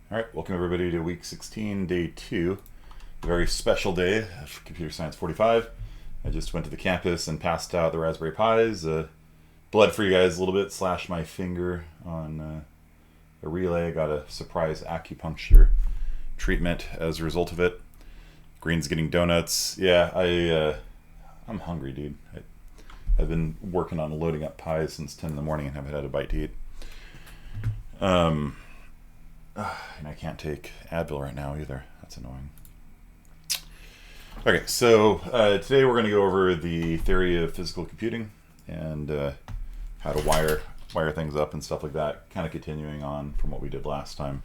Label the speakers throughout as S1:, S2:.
S1: All right, welcome everybody to week 16, day 2. A very special day of Computer Science 45. I just went to the campus and passed out the Raspberry Pis. Bled for you guys a little bit, slashed my finger on a relay. Got a surprise acupuncture treatment as a result of it. Green's getting donuts. Yeah, I'm hungry, dude. I've been working on loading up pies since 10 in the morning and haven't had a bite to eat. And I can't take Advil right now either. That's annoying. Okay, so today we're going to go over the theory of physical computing and how to wire things up and stuff like that. Kind of continuing on from what we did last time.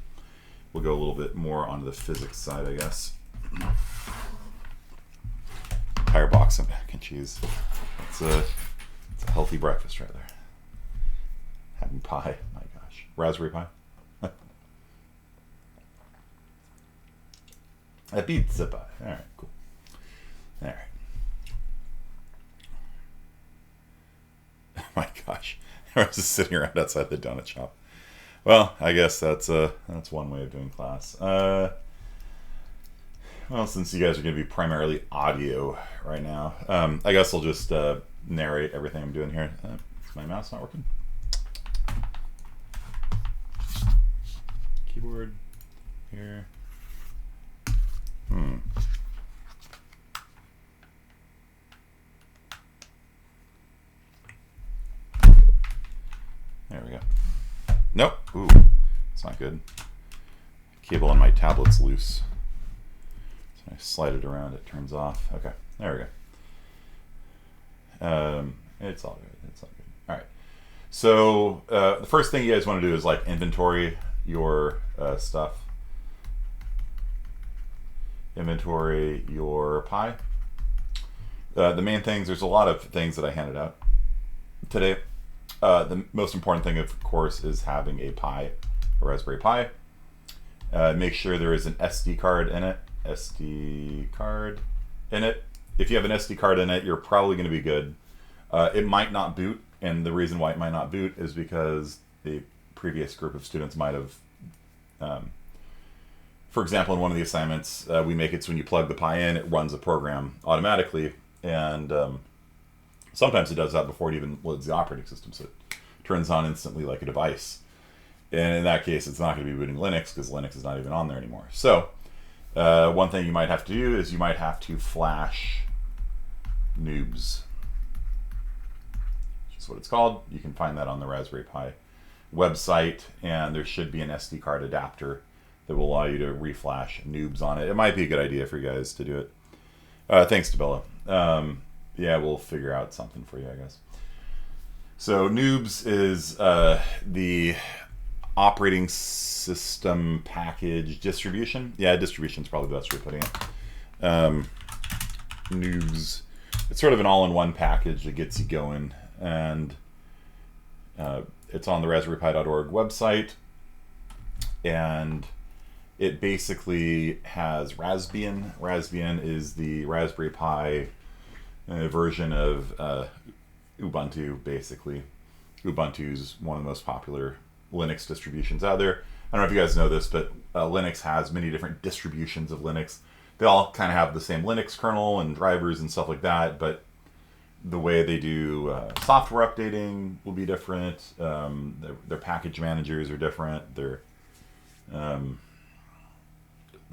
S1: We'll go a little bit more onto the physics side, I guess. Entire box of mac and cheese. It's a healthy breakfast right there. Having pie, my gosh. Raspberry pie. A pizza pie. Alright, cool. Alright. Oh my gosh. I was just sitting around outside the donut shop. Well, I guess that's one way of doing class. Well, since you guys are going to be primarily audio right now, I guess I'll just narrate everything I'm doing here. Is my mouse not working? Keyboard here. There we go. Nope. Ooh, it's not good. Cable on my tablet's loose. So I slide it around, it turns off. Okay, there we go. It's all good. It's all good. All right. So the first thing you guys want to do is like inventory your stuff. Inventory your Pi. The main things, there's a lot of things that I handed out today. The most important thing, of course, is having a Pi, a Raspberry Pi. Make sure there is an SD card in it. SD card in it. If you have an SD card in it, you're probably going to be good. It might not boot, and the reason why it might not boot is because the previous group of students might have for example, in one of the assignments, we make it so when you plug the Pi in, it runs a program automatically, and sometimes it does that before it even loads the operating system, so it turns on instantly like a device. And in that case, it's not going to be booting Linux, because Linux is not even on there anymore. So, one thing you might have to do is you might have to flash NOBS, which is what it's called. You can find that on the Raspberry Pi website, and there should be an SD card adapter that will allow you to reflash NOBS on it. It might be a good idea for you guys to do it. Thanks to Bella. Yeah, we'll figure out something for you, I guess. So NOBS is the operating system package distribution. Yeah, distribution is probably the best way of putting it. NOBS. It's sort of an all-in-one package that gets you going, and it's on the raspberrypi.org website, and it basically has Raspbian. Raspbian is the Raspberry Pi version of Ubuntu, basically. Ubuntu's one of the most popular Linux distributions out there. I don't know if you guys know this, but Linux has many different distributions of Linux. They all kind of have the same Linux kernel and drivers and stuff like that, but the way they do software updating will be different. Their package managers are different. Their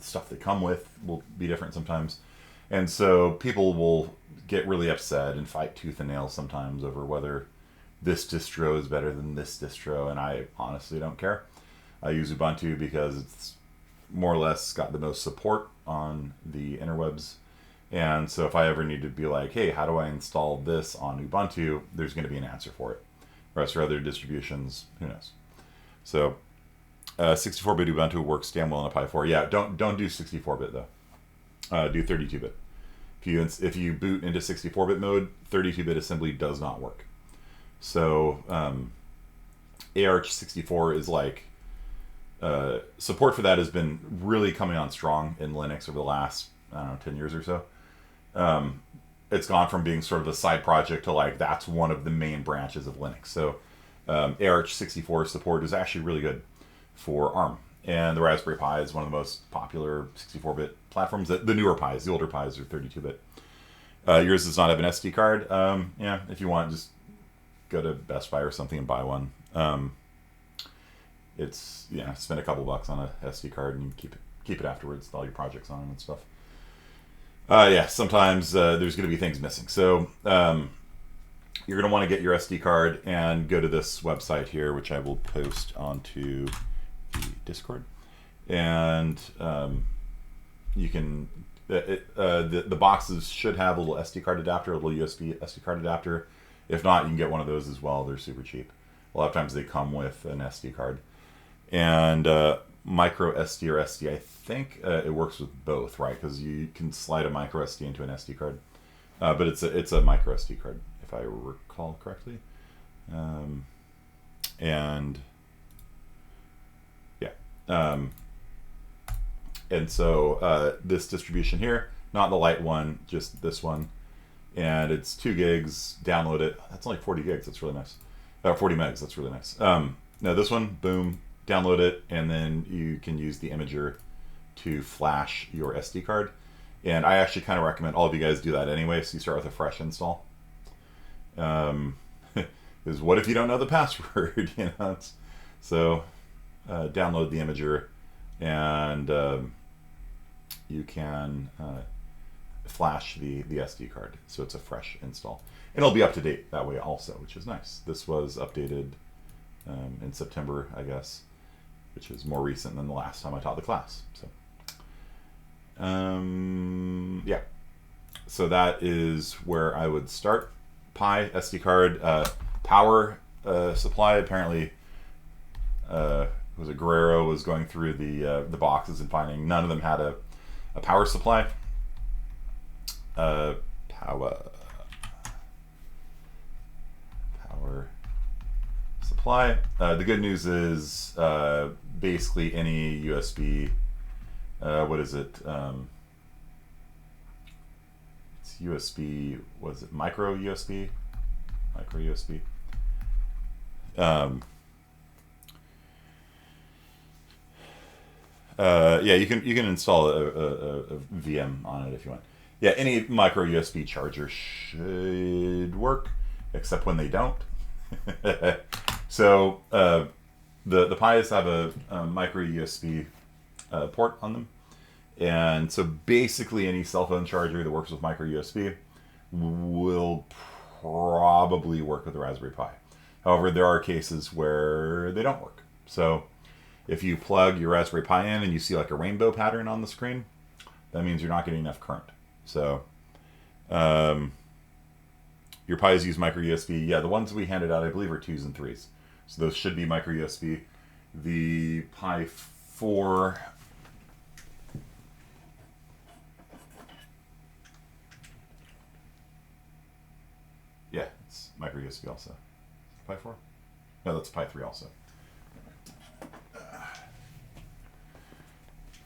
S1: stuff they come with will be different sometimes, and so people will get really upset and fight tooth and nail sometimes over whether this distro is better than this distro, and I honestly don't care. I use Ubuntu because it's more or less got the most support on the interwebs, and so if I ever need to be like, hey, how do I install this on Ubuntu, there's going to be an answer for it. Whereas for other distributions, who knows? So 64-bit Ubuntu works damn well on a Pi 4. Yeah, don't do 64-bit though. Do 32-bit. If you boot into 64-bit mode, 32-bit assembly does not work. So ARch64 is like support for that has been really coming on strong in Linux over the last 10 years or so. It's gone from being sort of a side project to like that's one of the main branches of Linux. So ARch64 support is actually really good for ARM, and the Raspberry Pi is one of the most popular 64-bit platforms. The newer Pis, the older Pis are 32-bit. Yours does not have an SD card. Yeah, if you want, just go to Best Buy or something and buy one. It's, yeah, spend a couple bucks on a SD card and you keep it afterwards with all your projects on and stuff. Yeah, sometimes there's going to be things missing. So you're going to want to get your SD card and go to this website here, which I will post onto the Discord. And you can, the boxes should have a little SD card adapter, a little USB SD card adapter. If not, you can get one of those as well. They're super cheap. A lot of times they come with an SD card. And micro SD or SD, I think it works with both, right? Because you can slide a micro SD into an SD card. But it's a micro SD card, if I recall correctly. And yeah. And so this distribution here, not the light one, just this one. And it's 2 gigs, download it. That's only 40 gigs, that's really nice. 40 megs, that's really nice. Now this one, boom, download it, and then you can use the imager to flash your SD card. And I actually kind of recommend all of you guys do that anyway, so you start with a fresh install. Because what if you don't know the password, you know? So download the imager, and you can flash the SD card, so it's a fresh install. And it'll be up to date that way also, which is nice. This was updated in September, I guess, which is more recent than the last time I taught the class. So, yeah. So that is where I would start. Pi, SD card, power supply. Apparently, was it Guerrero was going through the boxes and finding none of them had a power supply. Power supply. The good news is basically any USB. What is it? It's USB. Was it micro USB? Micro USB. Yeah, you can install a VM on it if you want. Yeah, any micro USB charger should work, except when they don't. So the Pis have a micro USB port on them, and so basically any cell phone charger that works with micro USB will probably work with the Raspberry Pi. However, there are cases where they don't work. So if you plug your Raspberry Pi in and you see like a rainbow pattern on the screen, that means you're not getting enough current. So your Pis use micro USB. Yeah, the ones we handed out, I believe, are 2s and 3s. So those should be micro USB. The Pi 4... Yeah, it's micro USB also. Pi 4? No, that's Pi 3 also.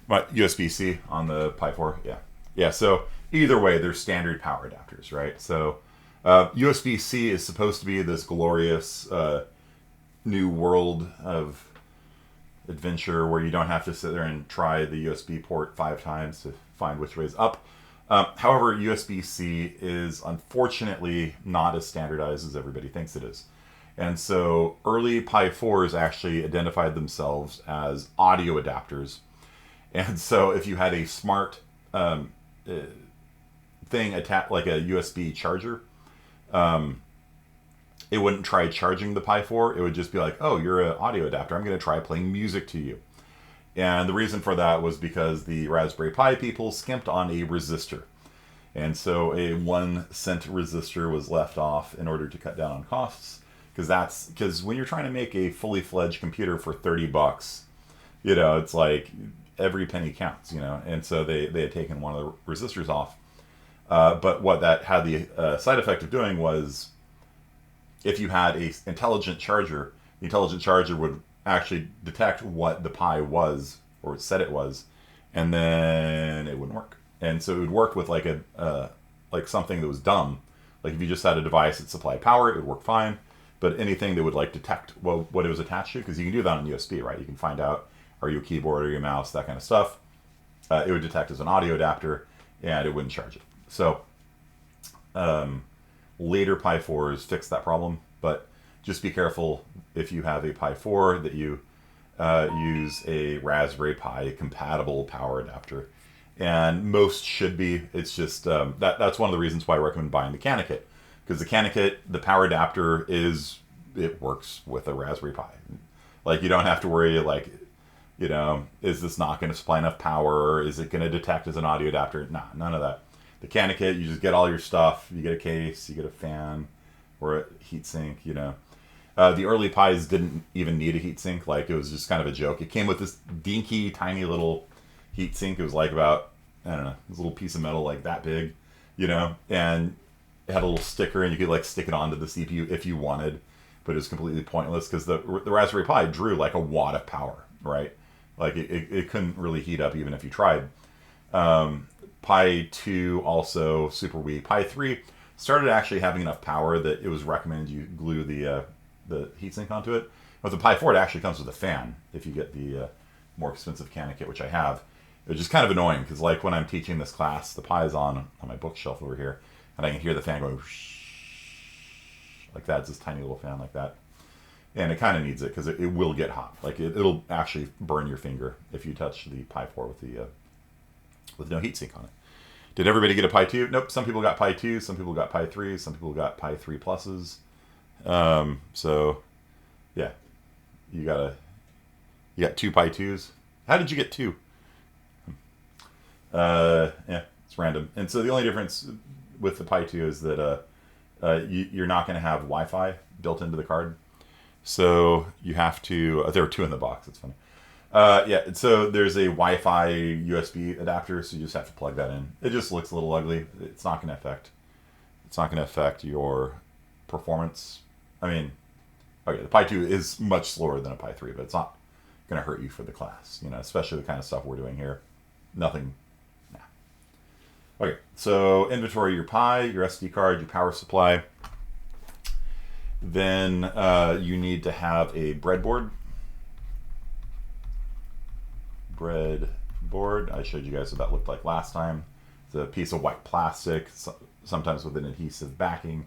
S1: But USB-C on the Pi 4, yeah. Yeah, so either way, they're standard power adapters, right? So USB-C is supposed to be this glorious new world of adventure where you don't have to sit there and try the USB port 5 times to find which way is up. However, USB-C is unfortunately not as standardized as everybody thinks it is. And so early Pi 4s actually identified themselves as audio adapters. And so if you had a smart thing attached, like a USB charger, it wouldn't try charging the Pi 4. It would just be like, oh, you're an audio adapter. I'm going to try playing music to you. And the reason for that was because the Raspberry Pi people skimped on a resistor. And so a 1-cent resistor was left off in order to cut down on costs. Because when you're trying to make a fully fledged computer for $30, you know, it's like every penny counts, you know. And so they had taken one of the resistors off. But what that had the side effect of doing was, if you had a intelligent charger, the intelligent charger would actually detect what the Pi was, or said it was, and then it wouldn't work. And so it would work with like like something that was dumb. Like if you just had a device that supplied power, it would work fine. But anything that would like detect what it was attached to, because you can do that on USB, right? You can find out, are you a keyboard, or your mouse, that kind of stuff, it would detect as an audio adapter, and it wouldn't charge it. So later Pi 4s fixed that problem, but just be careful if you have a Pi 4 that you use a Raspberry Pi compatible power adapter. And most should be. It's just that's one of the reasons why I recommend buying the CanaKit, because the CanaKit, the power adapter it works with a Raspberry Pi. Like, you don't have to worry, like, you know, is this not going to supply enough power? Is it going to detect as an audio adapter? Nah, none of that. The CanaKit, you just get all your stuff. You get a case, you get a fan, or a heatsink, you know. The early Pis didn't even need a heatsink. Like, it was just kind of a joke. It came with this dinky, tiny little heatsink. It was like about, I don't know, this little piece of metal like that big, you know, and it had a little sticker, and you could like stick it onto the CPU if you wanted, but it was completely pointless because the Raspberry Pi drew like a watt of power, right? Like, it couldn't really heat up even if you tried. Pi 2 also super weak. Pi 3 started actually having enough power that it was recommended you glue the heatsink onto it. With the Pi 4, it actually comes with a fan if you get the more expensive CanaKit, which I have. It's just kind of annoying because, like, when I'm teaching this class, the Pi is on my bookshelf over here, and I can hear the fan going like that. It's this tiny little fan like that. And it kind of needs it because it will get hot. Like, it'll actually burn your finger if you touch the Pi 4 with no heatsink on it. Did everybody get a Pi 2? Nope. Some people got Pi 2. Some people got Pi 3. Some people got Pi 3 pluses. So, yeah, you got 2 Pi 2s. How did you get 2? Yeah, it's random. And so the only difference with the Pi 2 is that you're not going to have Wi-Fi built into the card. So you have to. There were 2 in the box. It's funny. Yeah, so there's a Wi-Fi USB adapter, so you just have to plug that in. It just looks a little ugly. It's not going to affect your performance. I mean, okay, the Pi 2 is much slower than a Pi 3, but it's not going to hurt you for the class, you know, especially the kind of stuff we're doing here. Nothing. Nah. Okay, so inventory your Pi, your SD card, your power supply. Then you need to have a breadboard. Breadboard. I showed you guys what that looked like last time. It's a piece of white plastic, sometimes with an adhesive backing.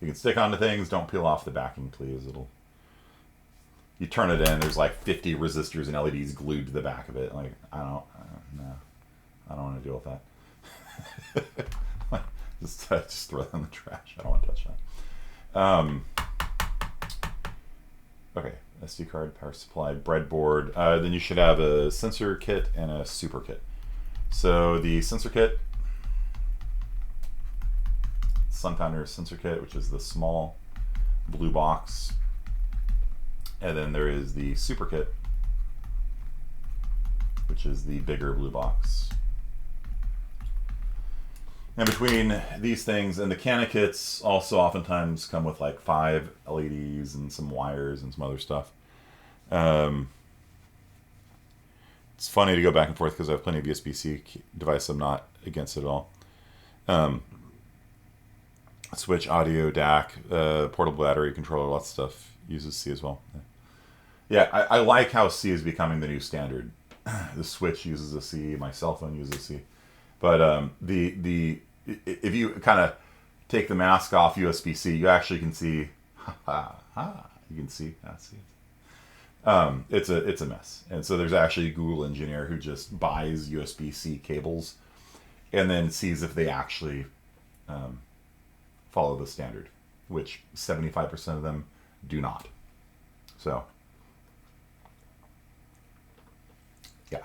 S1: You can stick onto things. Don't peel off the backing, please. You turn it in. There's like 50 resistors and LEDs glued to the back of it. Like, I don't want to deal with that. just throw that in the trash. I don't want to touch that. Okay, SD card, power supply, breadboard. Then you should have a sensor kit and a super kit. So the sensor kit, Sunfounder sensor kit, which is the small blue box. And then there is the super kit, which is the bigger blue box. And between these things and the CanaKits also oftentimes come with like 5 LEDs and some wires and some other stuff. It's funny to go back and forth because I have plenty of USB-C devices. I'm not against it at all. Switch, audio, DAC, portable battery controller, lots of stuff uses C as well. Yeah, I like how C is becoming the new standard. The Switch uses a C, my cell phone uses a C. But if you kind of take the mask off USB-C, you actually can see, you can see, it's a mess. And so there's actually a Google engineer who just buys USB-C cables and then sees if they actually follow the standard, which 75% of them do not. So, yeah.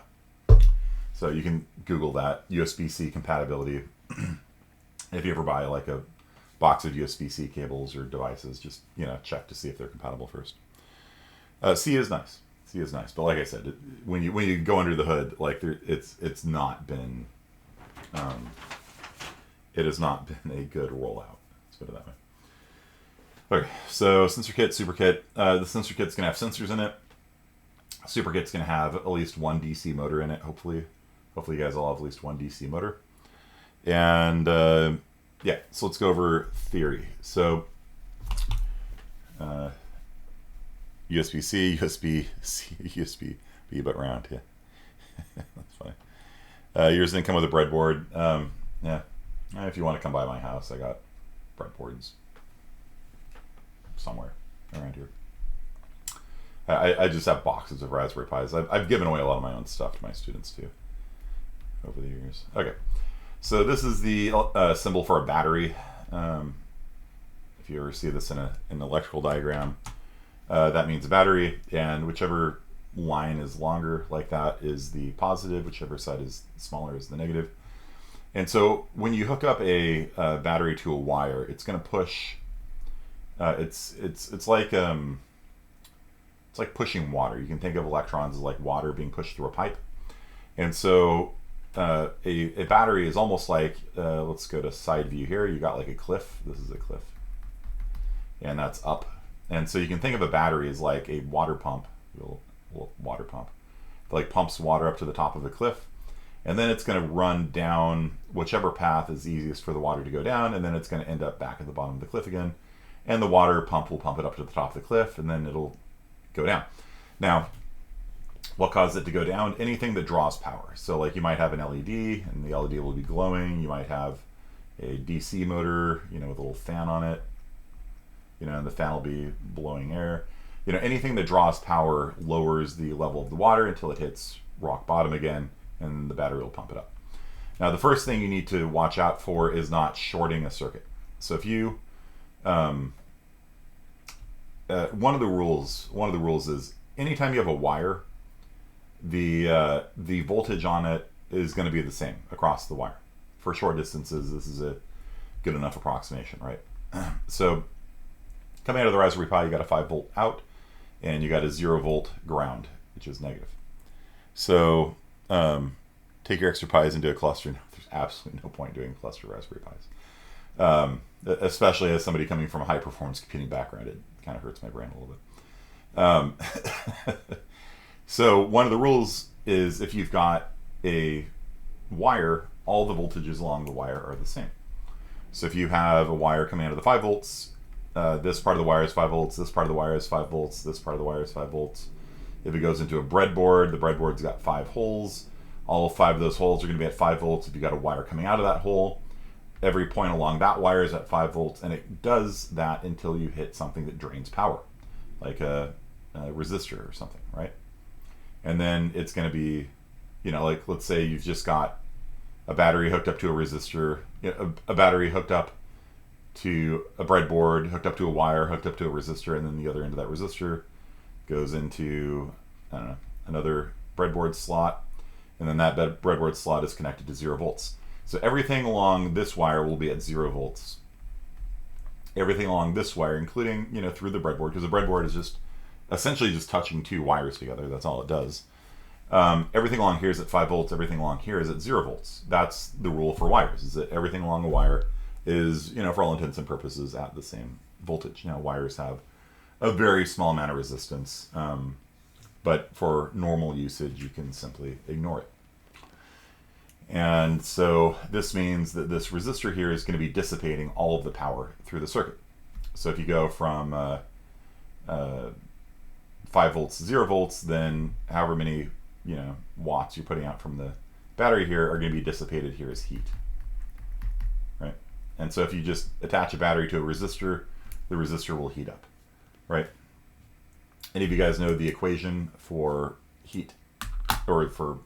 S1: So you can Google that, USB-C compatibility. If you ever buy like a box of USB-C cables or devices, just, you know, check to see if they're compatible first. C is nice. C is nice, but like I said, when you go under the hood, like it's not been, it has not been a good rollout. Let's put it that way. Okay, so sensor kit, super kit. The sensor kit's gonna have sensors in it. Super kit's gonna have at least 1 DC motor in it. Hopefully you guys all have at least 1 DC motor. And yeah, so let's go over theory. So USB-C, USB-C, USB. Be but round, yeah. That's funny. Yours didn't come with a breadboard. Yeah. If you want to come by my house, I got breadboards somewhere around here. I just have boxes of Raspberry Pis. I've given away a lot of my own stuff to my students too over the years. Okay, so this is the symbol for a battery. If you ever see this in an electrical diagram, that means a battery, and whichever line is longer like that is the positive, whichever side is smaller is the negative. And so when you hook up a battery to a wire, it's going to push. It's like pushing water. You can think of electrons as like water being pushed through a pipe. And so a battery is almost like, let's go to side view here. You got like a cliff. This is a cliff. And that's up. And so you can think of a battery as like a water pump, a little water pump. It like pumps water up to the top of the cliff. And then it's going to run down whichever path is easiest for the water to go down. And then it's going to end up back at the bottom of the cliff again. And the water pump will pump it up to the top of the cliff, and then it'll go down. Now, what causes it to go down? Anything that draws power. So like you might have an LED, and the LED will be glowing. You might have a DC motor, with a little fan on it, and the fan will be blowing air. Anything that draws power lowers the level of the water until it hits rock bottom again, and the battery will pump it up. Now, the first thing you need to watch out for is not shorting a circuit. So if you one of the rules is anytime you have a wire, the voltage on it is going to be the same across the wire. For short distances, this is a good enough approximation, right? So coming out of the Raspberry Pi, you got a 5-volt out, and you got a 0-volt ground, which is negative. So take your extra Pis and do a cluster. No, there's absolutely no point doing a cluster Raspberry Pis. Especially as somebody coming from a high-performance computing background, it kind of hurts my brain a little bit. So one of the rules is if you've got a wire, all the voltages along the wire are the same. So if you have a wire coming out of the 5 volts, this part of the wire is 5 volts, this part of the wire is 5 volts, this part of the wire is 5 volts. If it goes into a breadboard, the breadboard's got 5 holes. All 5 of those holes are going to be at 5 volts. If you've got a wire coming out of that hole, every point along that wire is at 5 volts, and it does that until you hit something that drains power, like a resistor or something, right? And then it's going to be, like let's say you've just got a battery hooked up to a resistor, a battery hooked up to a breadboard, hooked up to a wire, hooked up to a resistor, and then the other end of that resistor goes into, I don't know, another breadboard slot, and then that breadboard slot is connected to 0 volts. So everything along this wire will be at 0 volts. Everything along this wire, including, through the breadboard, because the breadboard is just essentially just touching 2 wires together. That's all it does. Everything along here is at 5 volts. Everything along here is at 0 volts. That's the rule for wires, is that everything along a wire is, for all intents and purposes, at the same voltage. Now, wires have a very small amount of resistance, but for normal usage, you can simply ignore it. And so this means that this resistor here is going to be dissipating all of the power through the circuit. So if you go from 5 volts to 0 volts, then however many watts you're putting out from the battery here are going to be dissipated here as heat, right? And so if you just attach a battery to a resistor, the resistor will heat up, right? Any of you guys know the equation for heat, or for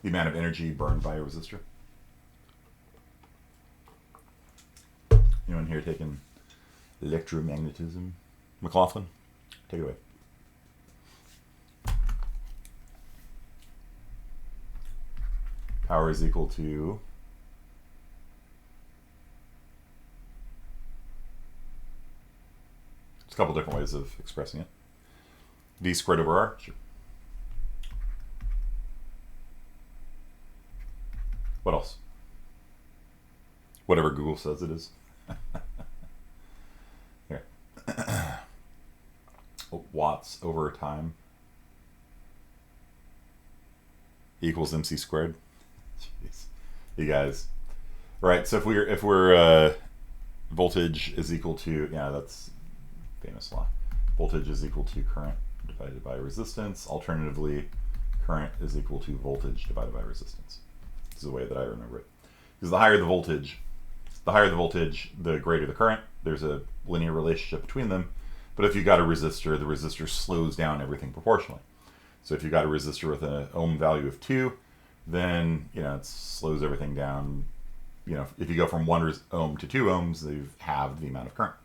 S1: the amount of energy burned by a resistor? Anyone here taking electromagnetism? McLaughlin, take it away. Power is equal to there's a couple different ways of expressing it. V squared over R. Sure. What else? Whatever Google says it is. Here. Watts over time equals MC squared. Jeez. You guys. Right, so if we're voltage is equal to, that's famous law. Voltage is equal to current divided by resistance. Alternatively, current is equal to voltage divided by resistance. This is the way that I remember it. Because the higher the voltage, the greater the current. There's a linear relationship between them. But if you've got a resistor, the resistor slows down everything proportionally. So if you've got a resistor with an ohm value of 2, then it slows everything down. If you go from 1 ohm to 2 ohms, they've halved the amount of current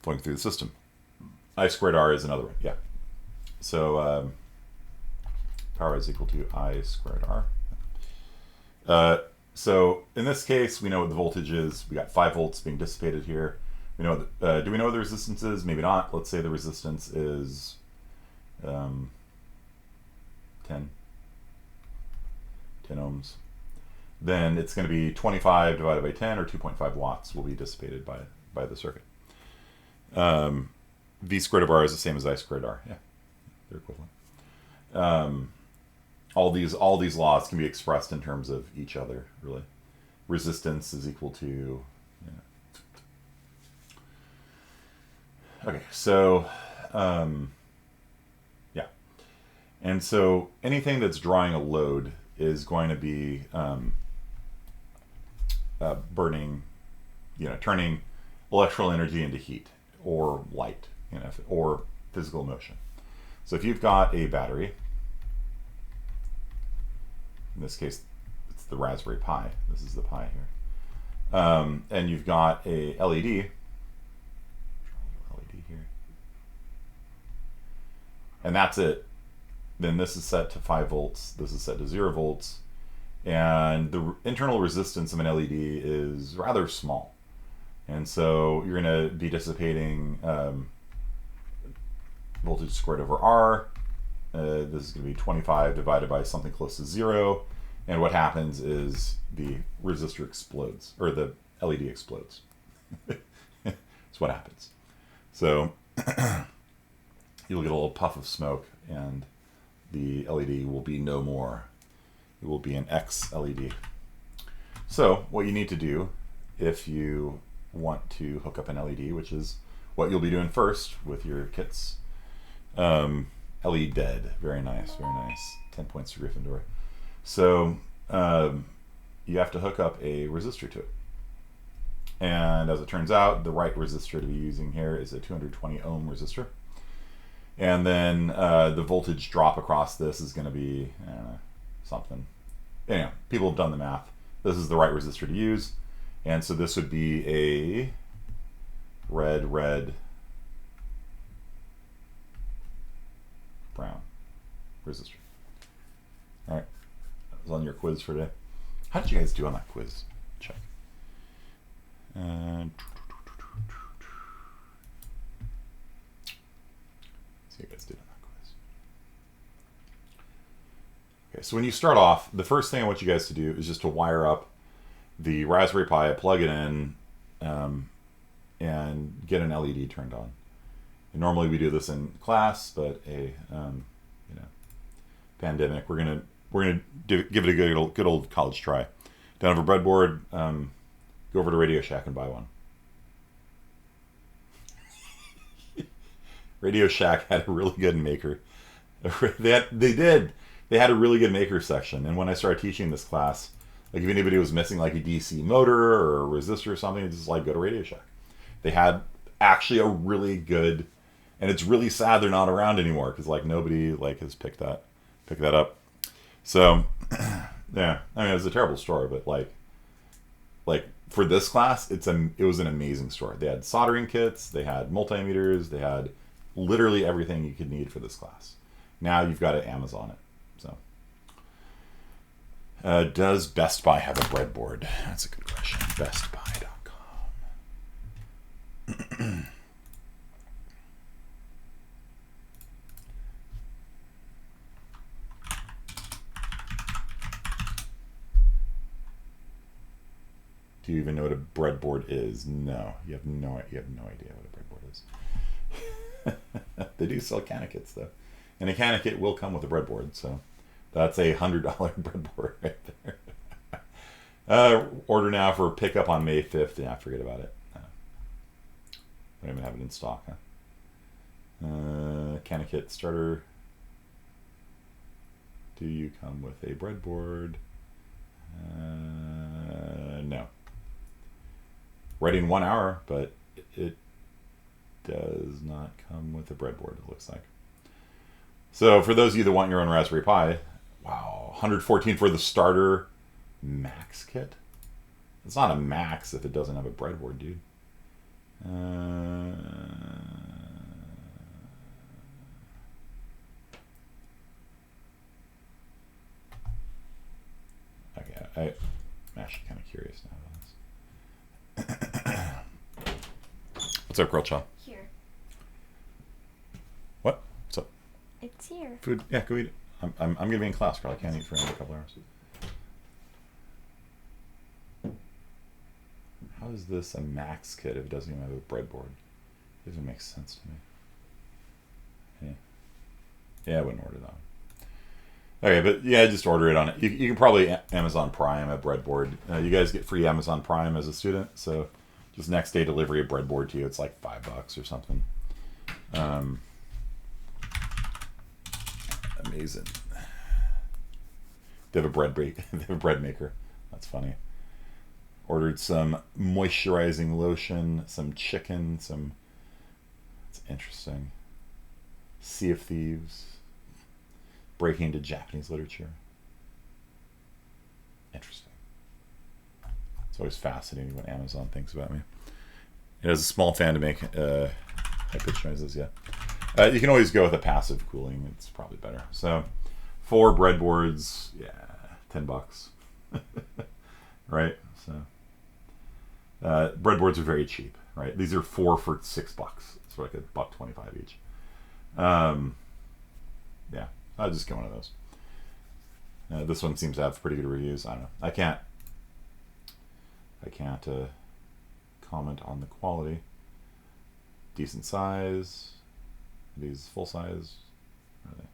S1: flowing through the system. I squared R is another one, yeah. So power is equal to I squared R. So in this case, we know what the voltage is. We got 5 volts being dissipated here. We know do we know what the resistance is? Maybe not. Let's say the resistance is 10 ohms. Then it's going to be 25 divided by 10, or 2.5 watts will be dissipated by the circuit. V squared of R is the same as I squared R. Yeah, they're equivalent. All these laws can be expressed in terms of each other, really. Resistance is equal to... Okay, so... yeah. And so anything that's drawing a load is going to be burning, turning electrical energy into heat or light, or physical motion. So if you've got a battery, in this case, it's the Raspberry Pi. This is the Pi here. And you've got a LED here. And that's it. Then this is set to 5 volts. This is set to 0 volts. And the internal resistance of an LED is rather small. And so you're going to be dissipating voltage squared over R. This is going to be 25 divided by something close to 0. And what happens is the resistor explodes, or the LED explodes. That's what happens. So you'll get a little puff of smoke, and the LED will be no more. It will be an X LED. So what you need to do if you want to hook up an LED, which is what you'll be doing first with your kits. LED dead, very nice, very nice. 10 points to Gryffindor. So you have to hook up a resistor to it. And as it turns out, the right resistor to be using here is a 220 ohm resistor. And then the voltage drop across this is going to be something. Anyhow, people have done the math. This is the right resistor to use. And so this would be a red, brown resistor. All right, that was on your quiz for today. How did you guys do on that quiz? Check. See how you guys did on that quiz. Okay, so when you start off, the first thing I want you guys to do is just to wire up the Raspberry Pi, plug it in, and get an LED turned on. And normally we do this in class, but pandemic, we're gonna give it a good old college try. Don't have a breadboard? Go over to Radio Shack and buy one. Radio Shack had a really good maker. They had a really good maker section. And when I started teaching this class, like if anybody was missing like a DC motor or a resistor or something, it's just like go to Radio Shack. They had actually a really good, and it's really sad they're not around anymore because like nobody like has picked that up. So yeah, I mean it was a terrible store, but like for this class, it was an amazing store. They had soldering kits, they had multimeters, they had literally everything you could need for this class. Now you've got to Amazon it. So does Best Buy have a breadboard? That's a good question. bestbuy.com. Do you even know what a breadboard is? No, you have no idea what a breadboard is. They do sell Cana kits though, and a Cana kit will come with a breadboard. So that's a $100 breadboard right there. Order now for pickup on May 5th. Yeah, forget about it. Don't even have it in stock. Huh? Mechanic starter. Do you come with a breadboard? No. Ready in 1 hour, but it does not come with a breadboard, it looks like. So for those of you that want your own Raspberry Pi, wow, 114 for the starter max kit? It's not a max if it doesn't have a breadboard, dude. Okay, I'm actually kind of curious now about this. What's up, Girl Child?
S2: Here.
S1: What? What's up?
S2: It's here.
S1: Food? Yeah, go eat it. I'm gonna be in class, girl. I can't eat for another couple hours. How is this a max kit if it doesn't even have a breadboard? It doesn't make sense to me. Yeah, I wouldn't order that one. Okay, but yeah, just order it on it. You can probably Amazon Prime a breadboard. You guys get free Amazon Prime as a student, so just next day delivery a breadboard to you. It's like $5 or something. Amazing. They have a they have a bread maker. That's funny. Ordered some moisturizing lotion, some chicken, some. It's interesting. Sea of Thieves. Breaking into Japanese literature. Interesting. It's always fascinating what Amazon thinks about me. It has a small fan to make high pitch noises. Yeah. You can always go with a passive cooling. It's probably better. So, 4 breadboards, yeah, $10, right? So, breadboards are very cheap, right? These are 4 for $6. It's like $1.25 each. Yeah, I'll just get one of those. This one seems to have pretty good reviews. I don't know. I can't comment on the quality. Decent size. These full size. Are they?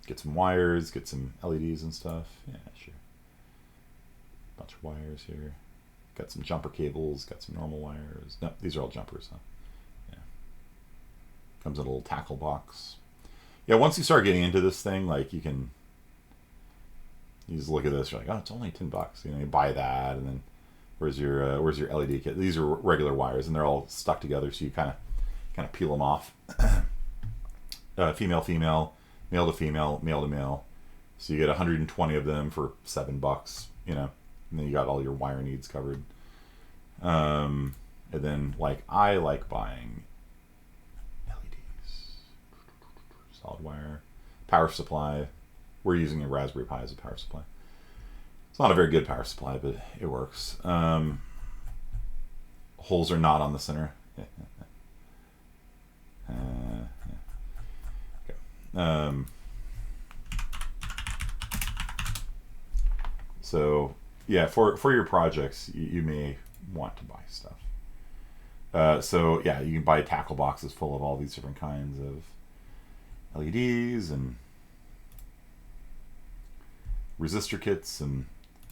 S1: Get some wires, get some LEDs and stuff. Yeah, sure. Bunch of wires here. Got some jumper cables, got some normal wires. No, these are all jumpers, huh? Yeah. Comes in a little tackle box. Yeah, once you start getting into this thing, like you just look at this, you're like, oh, it's only $10. You know, you buy that, and then where's your LED kit? These are regular wires, and they're all stuck together, so you kind of peel them off. Female, male to female, male to male. So you get 120 of them for $7. You know, and then you got all your wire needs covered. And then, like, I like buying LEDs, solid wire, power supply. We're using a Raspberry Pi as a power supply. It's not a very good power supply, but it works. Holes are not on the center. Okay. So yeah, for your projects, you may want to buy stuff. So yeah, you can buy tackle boxes full of all these different kinds of LEDs and resistor kits, and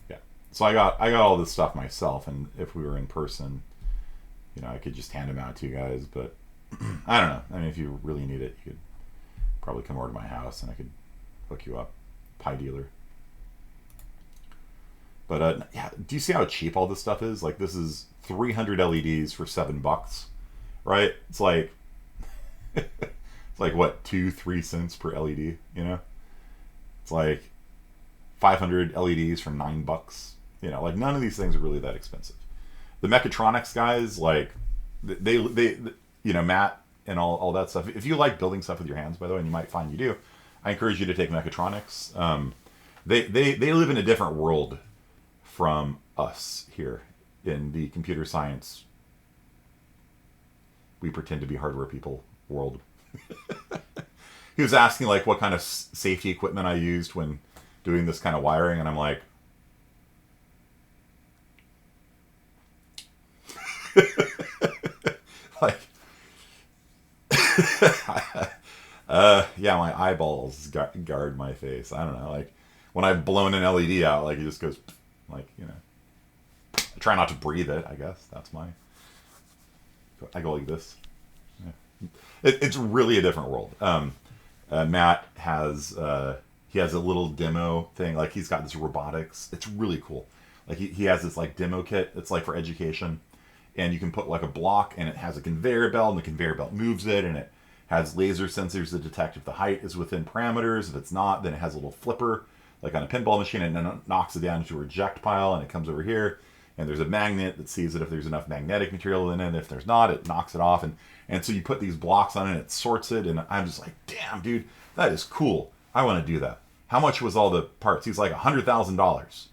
S1: yeah. So I got all this stuff myself, and if we were in person, you know, I could just hand them out to you guys. But I don't know. I mean, if you really need it, you could probably come over to my house and I could hook you up. Pi dealer. But yeah, do you see how cheap all this stuff is? Like, this is 300 LEDs for $7, right? It's like it's like what, 2-3 cents per LED, you know? It's like 500 LEDs for $9. You know, like, none of these things are really that expensive. The mechatronics guys, like, they you know, Matt and all that stuff. If you like building stuff with your hands, by the way, and you might find you do, I encourage you to take mechatronics. They live in a different world from us here in the computer science, we pretend to be hardware people world. He was asking, like, what kind of safety equipment I used when doing this kind of wiring, and I'm like, like, yeah, my eyeballs guard my face. I don't know, like, when I've blown an LED out, like, it just goes, like, you know, I try not to breathe it, I guess. That's my... I go like this. Yeah. It's really a different world. Matt has... he has a little demo thing. Like, he's got this robotics. It's really cool. Like, he has this, like, demo kit. It's, like, for education. And you can put, like, a block, and it has a conveyor belt, and the conveyor belt moves it, and it has laser sensors that detect if the height is within parameters. If it's not, then it has a little flipper, like on a pinball machine, and then it knocks it down into a reject pile, and it comes over here, and there's a magnet that sees it if there's enough magnetic material in it. If there's not, it knocks it off, and so you put these blocks on it, and it sorts it, and I'm just like, damn, dude, that is cool. I want to do that. How much was all the parts? He's like $100,000.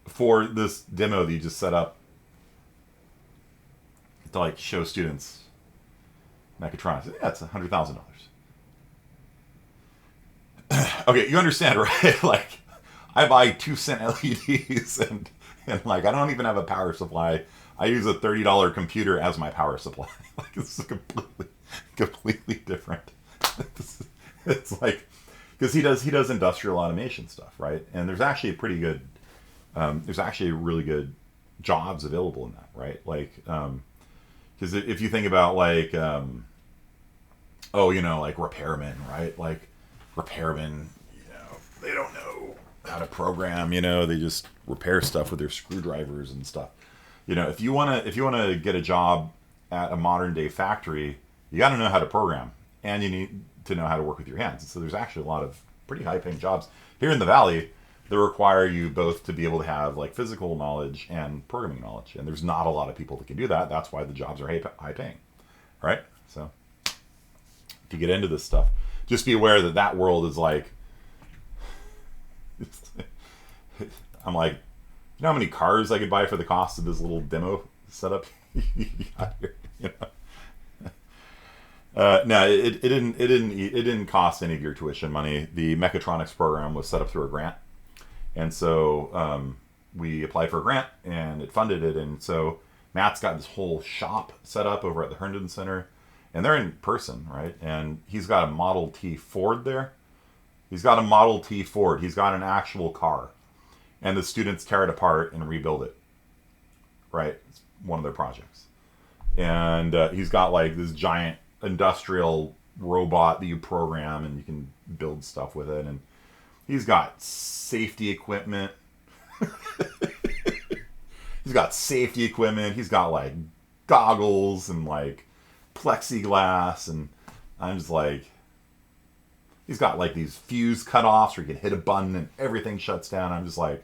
S1: For this demo that you just set up to like show students mechatronics. Yeah, it's $100,000. Okay, you understand, right? Like, I buy 2-cent LEDs and like I don't even have a power supply. I use a $30 computer as my power supply. Like, it's completely different. It's like, because he does industrial automation stuff, right? And there's actually a pretty good there's actually really good jobs available in that, right? Like, because if you think about like, like repairmen, right? Like repairmen, they don't know how to program, they just repair stuff with their screwdrivers and stuff. If you wanna get a job at a modern day factory, you got to know how to program, and you need to know how to work with your hands. And so there's actually a lot of pretty high paying jobs here in the Valley that require you both to be able to have like physical knowledge and programming knowledge. And there's not a lot of people that can do that. That's why the jobs are high paying, right? So to get into this stuff, just be aware that world is like, I'm like, you know how many cars I could buy for the cost of this little demo setup you got here? No, it didn't cost any of your tuition money. The mechatronics program was set up through a grant. And so we applied for a grant, and it funded it. And so Matt's got this whole shop set up over at the Herndon Center, and they're in person, right? And he's got a Model T Ford there. He's got a Model T Ford. He's got an actual car. And the students tear it apart and rebuild it, right? It's one of their projects. And he's got like this giant industrial robot that you program, and you can build stuff with it. And he's got safety equipment. He's got safety equipment. He's got like goggles and like plexiglass. And I'm just like, he's got like these fuse cutoffs where you can hit a button and everything shuts down. I'm just like,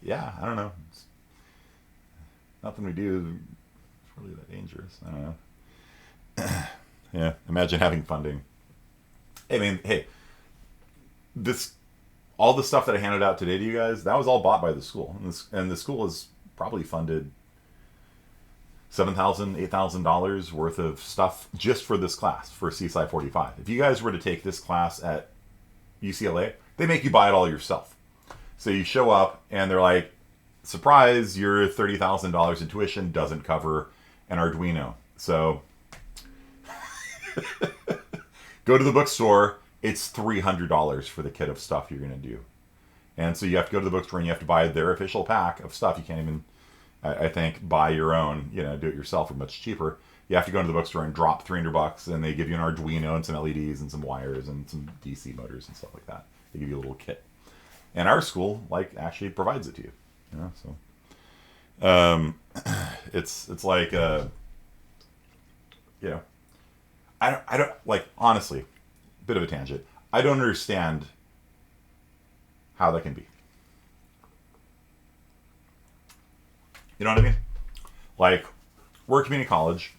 S1: yeah, I don't know. It's nothing we do is really that dangerous. I don't know. Yeah, imagine having funding. I mean, hey, all the stuff that I handed out today to you guys, that was all bought by the school, and the school has probably funded $7,000, $8,000 worth of stuff just for this class for CSI 45. If you guys were to take this class at UCLA, they make you buy it all yourself. So you show up, and they're like, surprise, your $30,000 in tuition doesn't cover an Arduino. So go to the bookstore. It's $300 for the kit of stuff you're going to do. And so you have to go to the bookstore and you have to buy their official pack of stuff. You can't even, I think, buy your own, do it yourself for much cheaper. You have to go into the bookstore and drop $300, and they give you an Arduino and some LEDs and some wires and some DC motors and stuff like that. They give you a little kit. And our school, like, actually provides it to you. So it's like, I don't, like, honestly, bit of a tangent. I don't understand how that can be. You know what I mean? Like, we're a community college,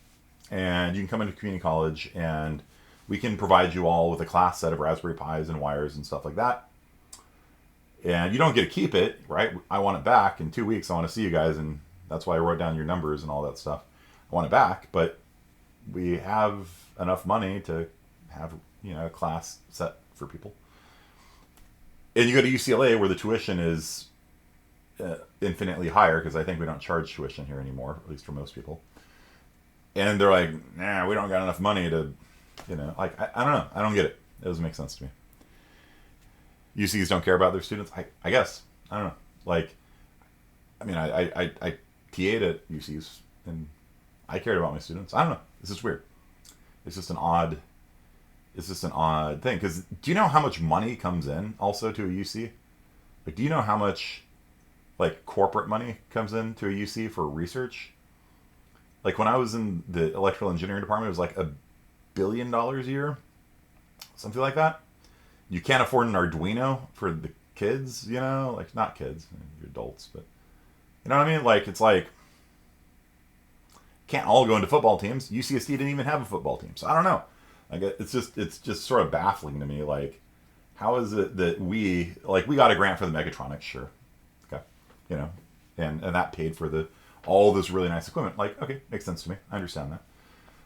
S1: and you can come into community college, and we can provide you all with a class set of Raspberry Pis and wires and stuff like that. And you don't get to keep it, right? I want it back in 2 weeks. I want to see you guys, and that's why I wrote down your numbers and all that stuff. I want it back, but we have enough money to have, a class set for people. And you go to UCLA, where the tuition is infinitely higher, because I think we don't charge tuition here anymore, at least for most people. And they're like, nah, we don't got enough money to, like, I don't know. I don't get it. It doesn't make sense to me. UCs don't care about their students? I guess. I don't know. Like, I mean, I TA'd at UCs, and I cared about my students. I don't know. It's just weird. It's just an odd thing. Because do you know how much money comes in also to a UC? Like, do you know how much, like, corporate money comes in to a UC for research? Like, when I was in the electrical engineering department, it was like $1 billion a year. Something like that. You can't afford an Arduino for the kids, like, not kids, you're adults, but you know what I mean? Like, it's like, can't all go into football teams. UCSD didn't even have a football team, so I don't know. Like, it's just sort of baffling to me. Like, how is it that we got a grant for the mechatronics? Sure, okay, and that paid for all this really nice equipment. Like, okay, makes sense to me. I understand that.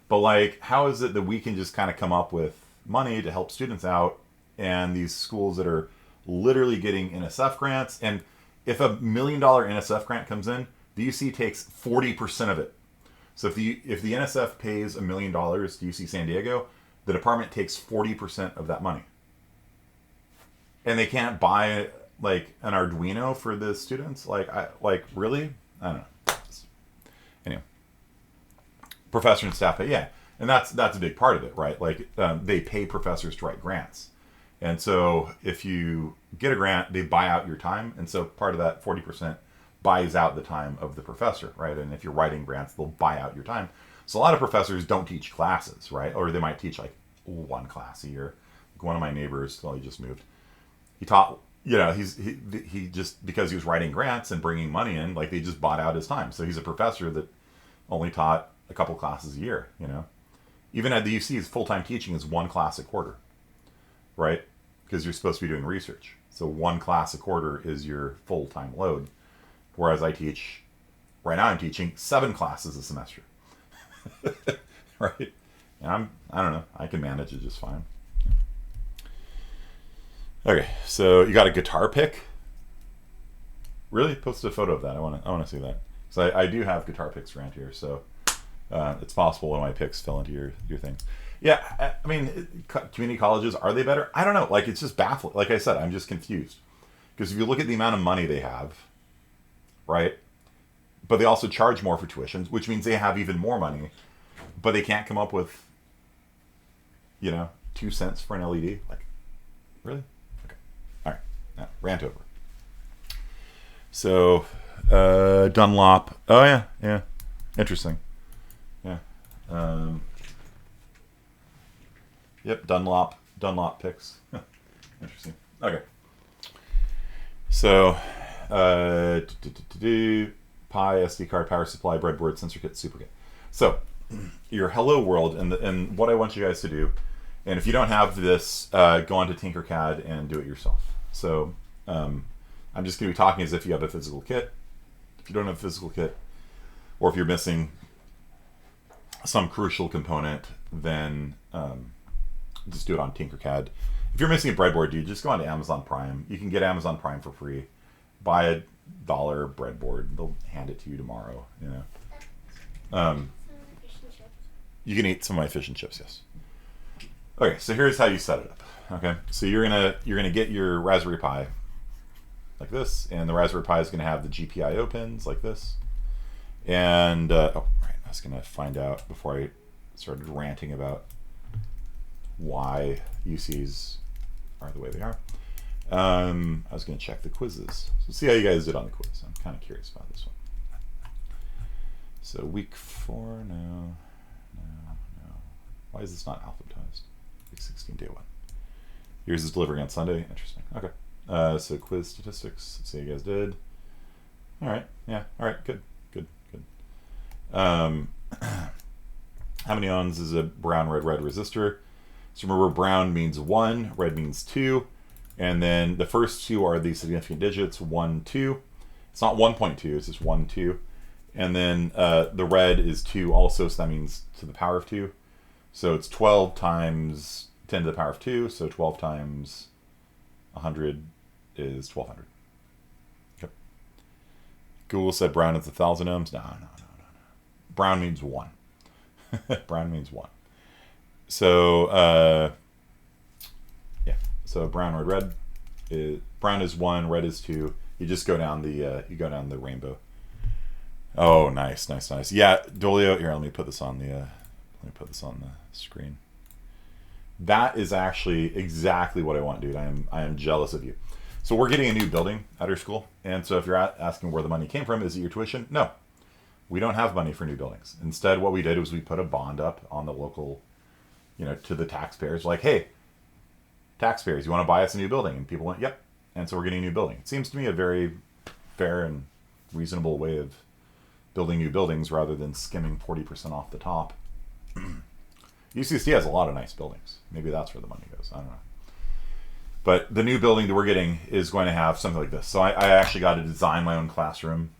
S1: But like, how is it that we can just kind of come up with money to help students out, and these schools that are literally getting NSF grants, and if $1 million NSF grant comes in, the UC takes 40% of it. So if the NSF pays $1 million to UC San Diego, the department takes 40% of that money. And they can't buy like an Arduino for the students? Like really? I don't know. Anyway. Professor and staff pay, yeah. And that's a big part of it, right? Like, they pay professors to write grants. And so if you get a grant, they buy out your time. And so part of that 40% buys out the time of the professor, right? And if you're writing grants, they'll buy out your time. So a lot of professors don't teach classes, right? Or they might teach like one class a year. Like, one of my neighbors, well, he just moved. He taught, he just, because he was writing grants and bringing money in, like, they just bought out his time. So he's a professor that only taught a couple classes a year, Even at the UC's, full-time teaching is one class a quarter, right? Because you're supposed to be doing research. So one class a quarter is your full-time load. Whereas right now I'm teaching 7 classes a semester. Right? And I don't know, I can manage it just fine. Okay, so you got a guitar pick? Really? Post a photo of that. I want to see that. So I do have guitar picks around here, so it's possible one of my picks fell into your thing. Yeah, I mean, community colleges, are they better? I don't know. Like, it's just baffling. Like I said, I'm just confused. Because if you look at the amount of money they have, right? But they also charge more for tuitions, which means they have even more money. But they can't come up with, 2 cents for an LED. Like, really? Okay. All right. Now, rant over. So, Dunlop. Oh, yeah. Interesting. Yeah. Yep, Dunlop picks. Interesting. Okay. So, Pi, SD card, power supply, breadboard, sensor kit, super kit. So, your hello world, and what I want you guys to do, and if you don't have this, go on to TinkerCAD and do it yourself. So, I'm just going to be talking as if you have a physical kit. If you don't have a physical kit, or if you're missing some crucial component, then just do it on TinkerCAD. If you're missing a breadboard, dude, just go on to Amazon Prime. You can get Amazon Prime for free. Buy $1 breadboard. They'll hand it to you tomorrow. You can eat some of my fish and chips, yes. Okay, so here's how you set it up. Okay, so you're gonna get your Raspberry Pi like this, and the Raspberry Pi is gonna have the GPIO pins like this. And I was gonna find out before I started ranting about why UCs are the way they are. I was going to check the quizzes. So see how you guys did on the quiz. I'm kind of curious about this one. So week 4, no. Why is this not alphabetized? Week 16, day 1. Yours is delivering on Sunday. Interesting. Okay. So quiz statistics. Let's see how you guys did. All right. Yeah. All right. Good. How many ohms is a brown, red resistor? So remember, brown means 1, red means 2. And then the first 2 are the significant digits, 1, 2. It's not 1.2, it's just 1, 2. And then the red is 2 also, so that means to the power of 2. So it's 12 times 10 to the power of 2, so 12 times 100 is 1200. Okay. Google said brown is 1,000 ohms. No. Brown means 1. Brown means 1. So yeah. So brown, red, red. Brown is 1, red is 2. You just go down the rainbow. Oh, nice, nice, nice. Yeah, Dolio. Here, let me put this on the screen. That is actually exactly what I want, dude. I am jealous of you. So we're getting a new building at our school, and so if you're asking where the money came from, is it your tuition? No, we don't have money for new buildings. Instead, what we did was we put a bond up on the local, to the taxpayers, like, hey, taxpayers, you want to buy us a new building? And people went, yep. And so we're getting a new building. It seems to me a very fair and reasonable way of building new buildings rather than skimming 40% off the top. UCSD has a lot of nice buildings. Maybe that's where the money goes. I don't know. But the new building that we're getting is going to have something like this. So I actually got to design my own classroom,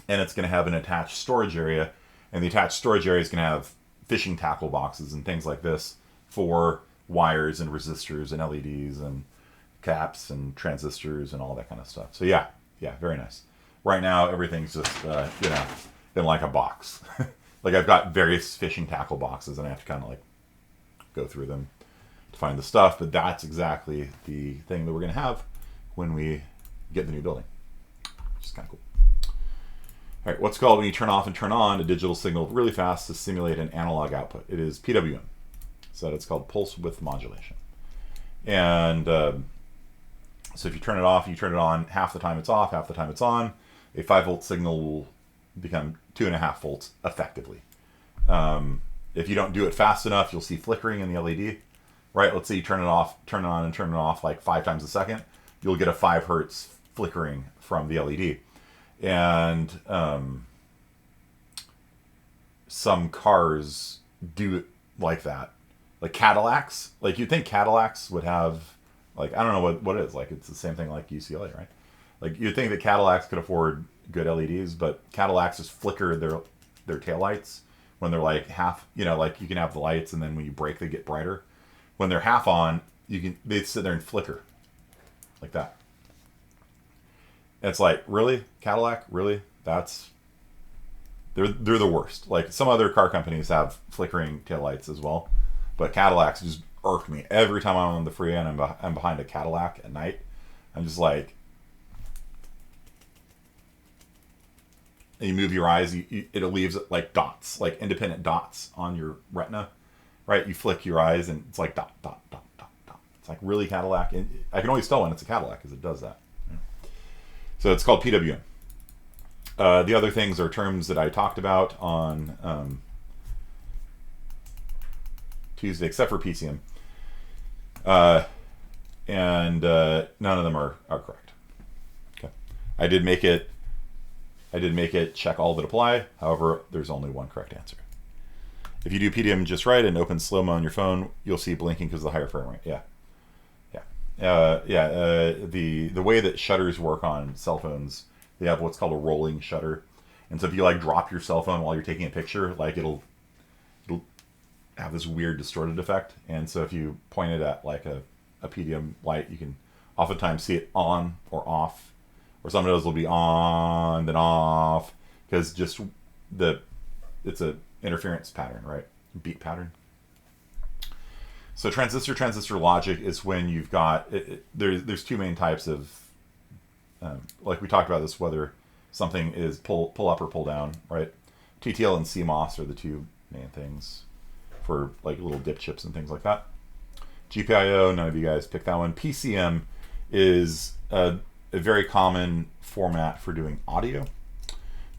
S1: and it's going to have an attached storage area, and the attached storage area is going to have fishing tackle boxes and things like this for wires and resistors and LEDs and caps and transistors and all that kind of stuff. So yeah, very nice. Right now, everything's just, in like a box. Like I've got various fishing tackle boxes, and I have to kind of like go through them to find the stuff, but that's exactly the thing that we're going to have when we get the new building, which is kind of cool. All right, what's called when you turn off and turn on a digital signal really fast to simulate an analog output? It is PWM. So it's called pulse width modulation. And so if you turn it off, you turn it on, half the time it's off, half the time it's on, a 5-volt signal will become 2.5 volts effectively. If you don't do it fast enough, you'll see flickering in the LED. Right? Let's say you turn it off, turn it on, and turn it off like 5 times a second. You'll get a 5 hertz flickering from the LED. And some cars do it like that. Like Cadillacs. Like you'd think Cadillacs would have, like, I don't know what it is. Like it's the same thing like UCLA, right? Like you'd think that Cadillacs could afford good LEDs, but Cadillacs just flicker their taillights when they're like half, like you can have the lights and then when you brake they get brighter. When they're half on, they sit there and flicker like that. And it's like, really? Cadillac? Really? They're the worst. Like some other car companies have flickering taillights as well, but Cadillacs just irk me. Every time I'm on the freeway and I'm behind a Cadillac at night, I'm just like, and you move your eyes, it leaves like dots, like independent dots on your retina, right? You flick your eyes and it's like dot, dot, dot, dot, dot. It's like, really, Cadillac? And I can always tell when it's a Cadillac because it does that. Yeah. So it's called PWM. The other things are terms that I talked about on Tuesday, except for PCM. And none of them are correct. Okay. I did make it check all that apply. However, there's only one correct answer. If you do PWM just right and open slow-mo on your phone, you'll see blinking because of the higher frame rate. The way that shutters work on cell phones, they have what's called a rolling shutter. And so if you like drop your cell phone while you're taking a picture, like it'll have this weird distorted effect. And so if you point it at like a PWM light, you can oftentimes see it on or off. Or some of those will be on, then off, because just it's a interference pattern, right? Beat pattern. So transistor logic is when you've got, there's two main types of, like we talked about this, whether something is pull up or pull down, right? TTL and CMOS are the two main things for like little dip chips and things like that. GPIO, none of you guys picked that one. PCM is a very common format for doing audio.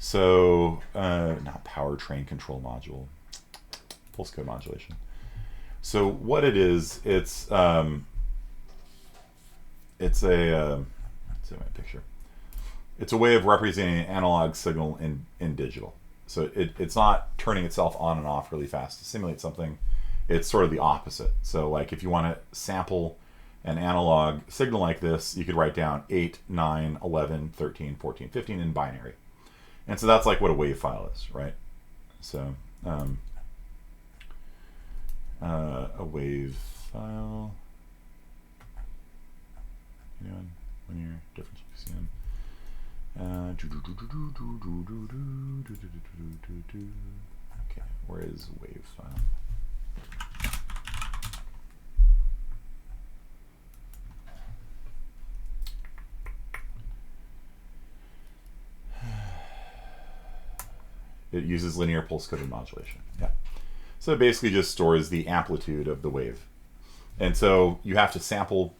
S1: So, not powertrain control module, pulse code modulation. So what it is, it's a, let's see my picture. It's a way of representing an analog signal in digital. So it's not turning itself on and off really fast to simulate something. It's sort of the opposite. So like if you want to sample an analog signal like this, you could write down 8, 9, 11, 13, 14, 15 in binary. And so that's like what a wave file is, right? So a wave file, linear difference PCM. Okay, where is wave file? It uses linear pulse coded modulation. Yeah. So it basically just stores the amplitude of the wave. And so you have to sample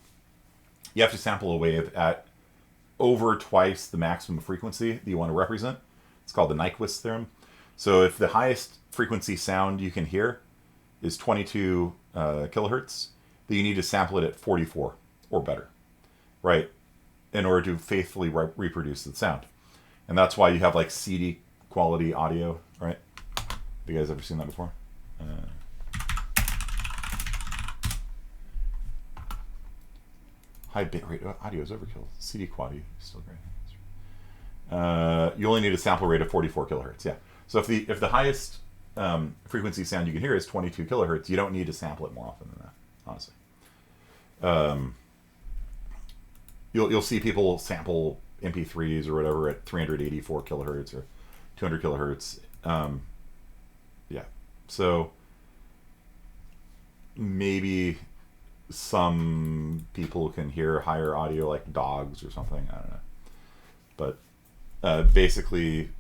S1: a wave at over twice the maximum frequency that you want to represent. It's called the Nyquist theorem. So if the highest frequency sound you can hear is 22 kilohertz, then you need to sample it at 44 or better, right, in order to faithfully reproduce the sound. And that's why you have like CD quality audio, right? Have you guys ever seen that before? High bitrate audio is overkill. CD quality is still great. You only need a sample rate of 44 kilohertz. Yeah. So if the highest frequency sound you can hear is 22 kilohertz, you don't need to sample it more often than that. Honestly, you'll see people sample MP3s or whatever at 384 kilohertz or 200 kilohertz. Yeah. So maybe some people can hear higher audio like dogs or something. I don't know. But basically,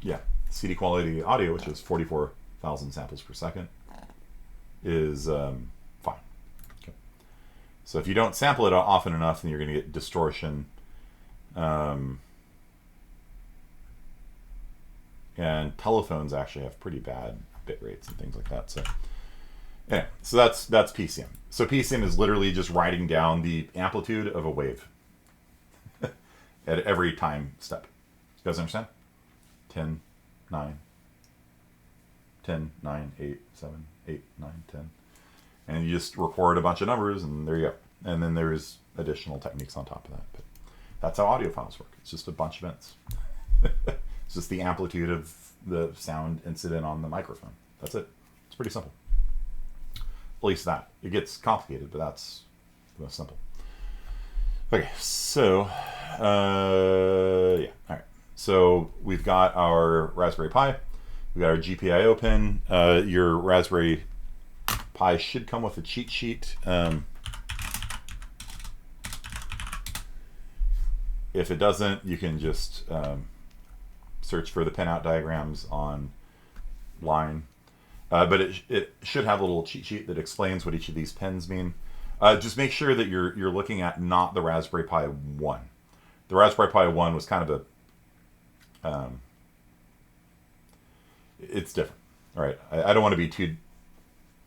S1: yeah, CD quality audio, which is 44,000 samples per second, is fine. Okay. So if you don't sample it often enough, then you're going to get distortion. And telephones actually have pretty bad bit rates and things like that. So anyway, so that's PCM. So PCM is literally just writing down the amplitude of a wave at every time step. You guys understand? 10, 9, 10, 9, 8, 7, 8, 9, 10. And you just record a bunch of numbers, and there you go. And then there's additional techniques on top of that. But that's how audio files work. It's just a bunch of bits. It's just the amplitude of the sound incident on the microphone. That's it. It's pretty simple. At least that. It gets complicated, but that's the most simple. Okay, so, yeah, all right. So we've got our Raspberry Pi. We've got our GPIO pin. Your Raspberry Pi should come with a cheat sheet. If it doesn't, you can just search for the pinout diagrams online. But it should have a little cheat sheet that explains what each of these pins mean. Just make sure that you're looking at not the Raspberry Pi 1. The Raspberry Pi 1 was kind of a... it's different. All right, I don't want to be too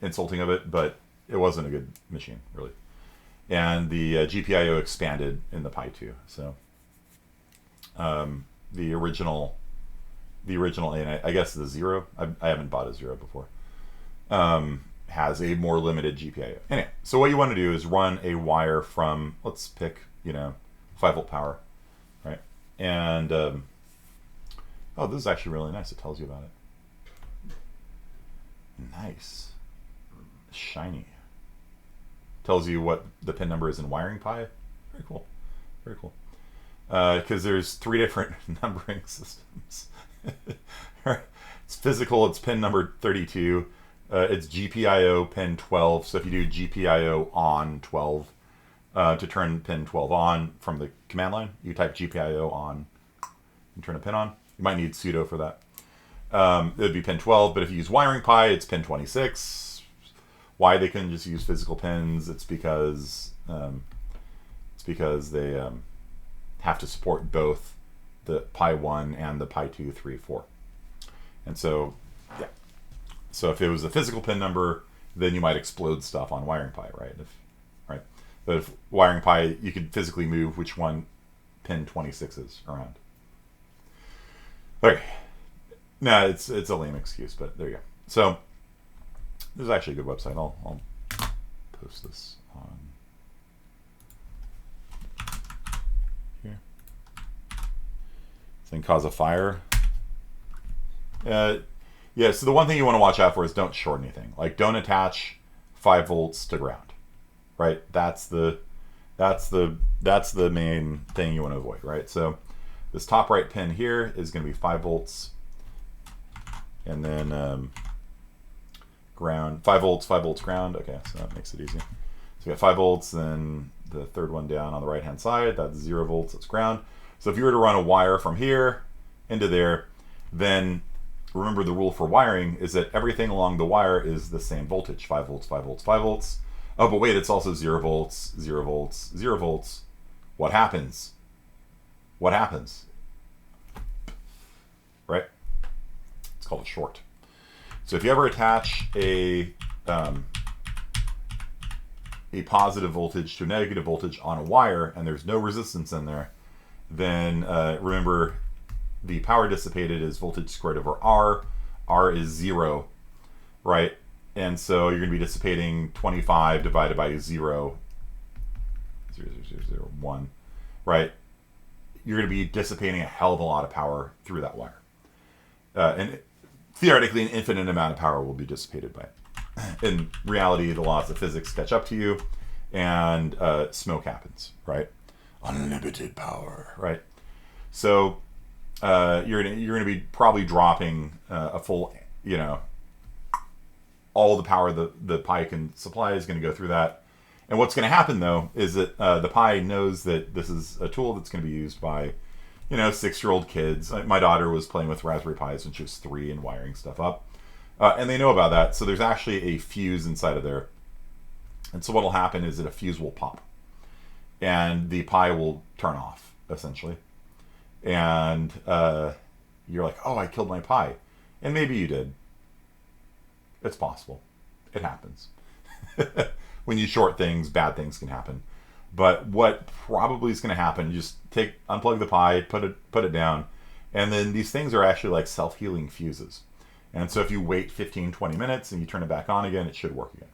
S1: insulting of it, but it wasn't a good machine, really. And the GPIO expanded in the Pi 2. So the original, and I guess the Zero, I haven't bought a Zero before, has a more limited GPIO. Anyway, so what you want to do is run a wire from, let's pick, 5-volt power, right? And, oh, this is actually really nice. It tells you about it. Nice. Shiny. Tells you what the pin number is in wiring pi. Very cool. Very cool. Because there's 3 different numbering systems. It's physical, it's pin number 32. It's GPIO pin 12. So if you do GPIO on 12 to turn pin 12 on from the command line, you type GPIO on and turn a pin on. You might need sudo for that. It would be pin 12, but if you use wiring pi, it's pin 26. Why they couldn't just use physical pins? It's because they have to support both the Pi 1 and the Pi 2, 3, 4. And so, yeah. So if it was a physical pin number, then you might explode stuff on wiring pi, right? Right. But if wiring pi, you could physically move which one pin 26 is around. Okay. No, it's a lame excuse, but there you go. So this is actually a good website. I'll post this on here. Thing cause a fire. Yeah, so the one thing you want to watch out for is don't short anything. Like, don't attach 5 volts to ground, right? That's the main thing you want to avoid, right? So this top right pin here is going to be 5 volts. and then ground, 5 volts, 5 volts ground. Okay, so that makes it easy. So we got 5 volts, then the third one down on the right hand side, that's 0 volts, that's ground. So if you were to run a wire from here into there, then remember the rule for wiring is that everything along the wire is the same voltage, 5 volts, 5 volts, 5 volts. Oh, but wait, it's also 0 volts, 0 volts, 0 volts. What happens? What happens? Right? It's called a short. So if you ever attach a positive voltage to a negative voltage on a wire and there's no resistance in there, then remember the power dissipated is voltage squared over R. R is 0, right? And so you're going to be dissipating 25 divided by 0, 0, 0, 0, 0, 1, right? You're going to be dissipating a hell of a lot of power through that wire. And theoretically, an infinite amount of power will be dissipated by it. In reality, the laws of physics catch up to you, and smoke happens, right? Unlimited power, right? So you're gonna be probably dropping a full, all the power the Pi can supply is going to go through that. And what's going to happen though is that the Pi knows that this is a tool that's going to be used by 6-year-old kids. My daughter was playing with Raspberry Pis when she was 3 and wiring stuff up. And they know about that. So there's actually a fuse inside of there. And so what will happen is that a fuse will pop. And the Pi will turn off, essentially. And you're like, oh, I killed my Pi. And maybe you did. It's possible. It happens. When you short things, bad things can happen. But what probably is going to happen, you just unplug the Pi, put it down, and then these things are actually like self-healing fuses. And so if you wait 15, 20 minutes and you turn it back on again, it should work again.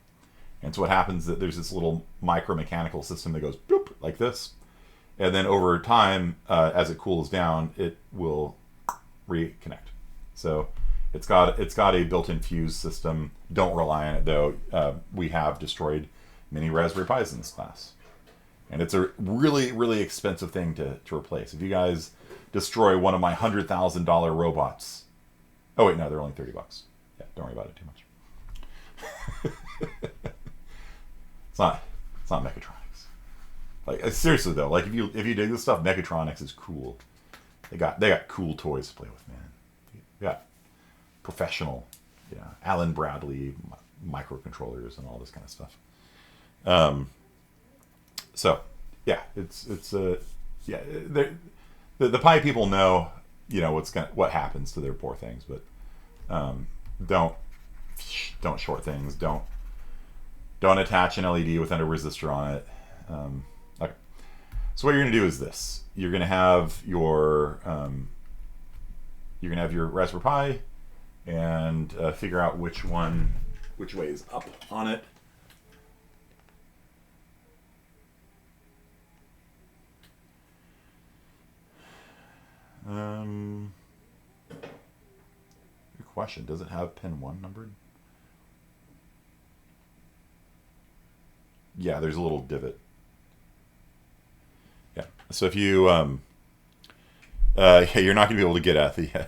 S1: And so what happens is that there's this little micro-mechanical system that goes boop, like this. And then over time, as it cools down, it will reconnect. So it's got a built-in fuse system. Don't rely on it, though. We have destroyed many Raspberry Pis in this class. And it's a really, really expensive thing to replace. If you guys destroy one of my $100,000 robots... Oh, wait, no, they're only $30. Yeah, don't worry about it too much. It's not mechatronics. Like, seriously, though, like, if you dig this stuff, mechatronics is cool. They got cool toys to play with, man. They got professional, Allen Bradley microcontrollers and all this kind of stuff. So, yeah, the Pi people know, what happens to their poor things, but don't short things. Don't attach an LED without a resistor on it. Okay. So what you're going to do is this: you're going to have your Raspberry Pi, and figure out which way is up on it. Good question. Does it have pin 1 numbered? Yeah, there's a little divot. Yeah. So if you you're not gonna be able to get at you're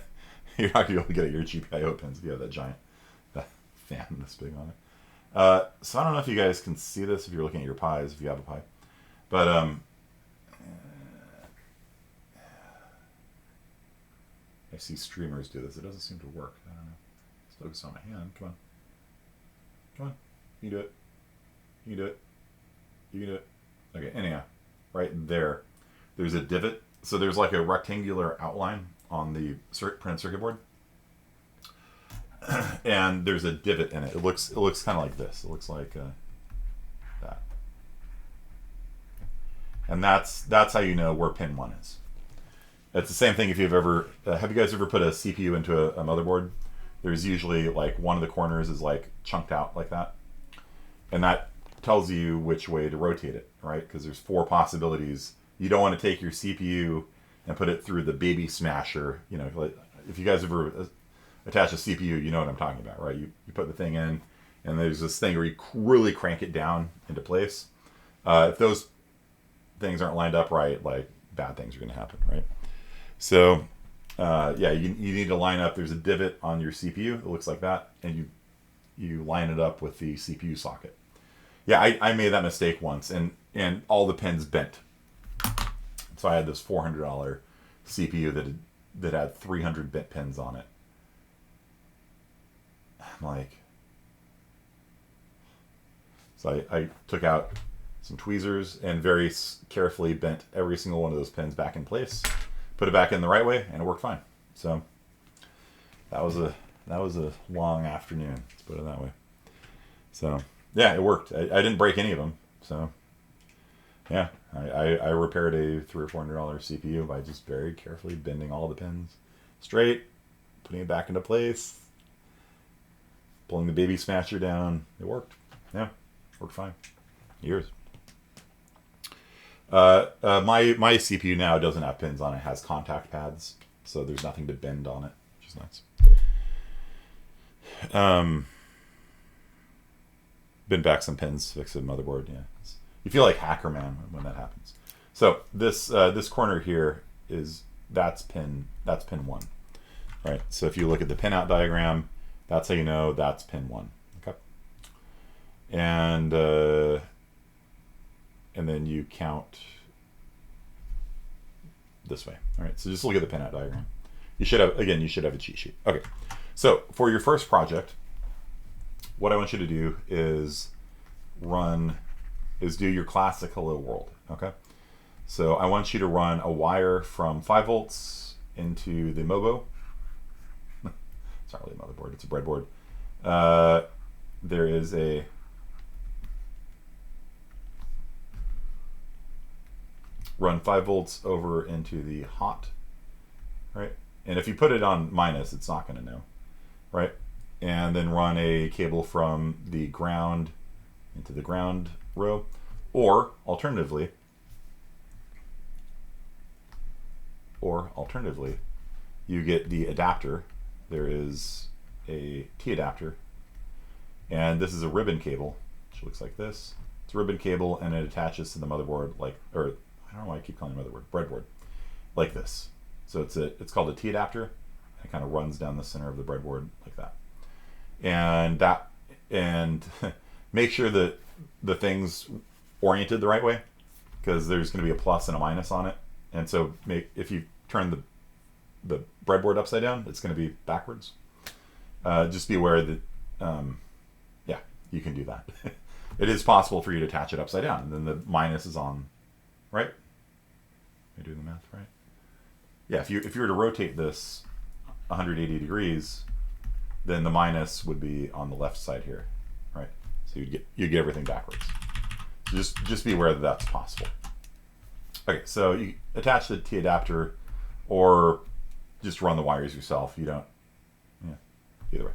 S1: not gonna be able to get at your GPIO pins if you have that giant fan this big on it. So I don't know if you guys can see this if you're looking at your Pis, if you have a Pi, but I see streamers do this. It doesn't seem to work. I don't know. Let's focus on my hand. Come on. Come on. You can do it. You can do it. You can do it. Okay, anyhow. Right there. There's a divot. So there's like a rectangular outline on the printed circuit board. And there's a divot in it. It looks kind of like this. It looks like that. And that's how you know where pin 1 is. It's the same thing if you've ever... have you guys ever put a CPU into a motherboard? There's usually like one of the corners is like chunked out like that. And that tells you which way to rotate it, right? Because there's 4 possibilities. You don't want to take your CPU and put it through the baby smasher. Like if you guys ever attach a CPU, you know what I'm talking about, right? You put the thing in, and there's this thing where you really crank it down into place. If those things aren't lined up right, like bad things are going to happen, right? So yeah, you need to line up. There's a divot on your CPU that looks like that, and you line it up with the CPU socket. Yeah, I made that mistake once, and all the pins bent. So I had this $400 CPU that had 300 bit pins on it. I'm like, so I took out some tweezers and very carefully bent every single one of those pins back in place, put it back in the right way, and it worked fine. So that was a long afternoon, let's put it that way. So yeah, it worked. I didn't break any of them. So yeah, I repaired a $300 or $400 CPU by just very carefully bending all the pins straight, putting it back into place, pulling the baby smasher down. It worked. Yeah, worked fine. Years. My CPU now doesn't have pins on it. It has contact pads, so there's nothing to bend on it, which is nice. Bend back some pins, fix the motherboard. Yeah, you feel like Hacker Man when that happens. So this corner here that's pin 1, right? So if you look at the pinout diagram, that's how you know that's pin 1. Okay, and then you count this way. All right, so just look at the pinout diagram. You should have a cheat sheet. Okay, so for your first project, what I want you to do is do your classic hello world. Okay, so I want you to run a wire from 5 volts into the MOBO. It's not really a motherboard, it's a breadboard. There is a run 5 volts over into the hot, right? And if you put it on minus, it's not going to know, right? And then run a cable from the ground into the ground row, or alternatively, you get the adapter. There is a T adapter, and this is a ribbon cable, which looks like this. It's a ribbon cable, and it attaches to the motherboard I don't know why I keep calling it motherboard, breadboard, like this. So it's called a T adapter. It kind of runs down the center of the breadboard like that. And make sure that the thing's oriented the right way, because there's going to be a plus and a minus on it. And so if you turn the breadboard upside down, it's going to be backwards. Just be aware that, yeah, you can do that. It is possible for you to attach it upside down, and then the minus is on, right? Am I doing the math right? Yeah, if you were to rotate this 180 degrees, then the minus would be on the left side here, right? So you'd get everything backwards. So just be aware that that's possible. Okay, so you attach the T adapter, or just run the wires yourself. You don't, yeah, either way.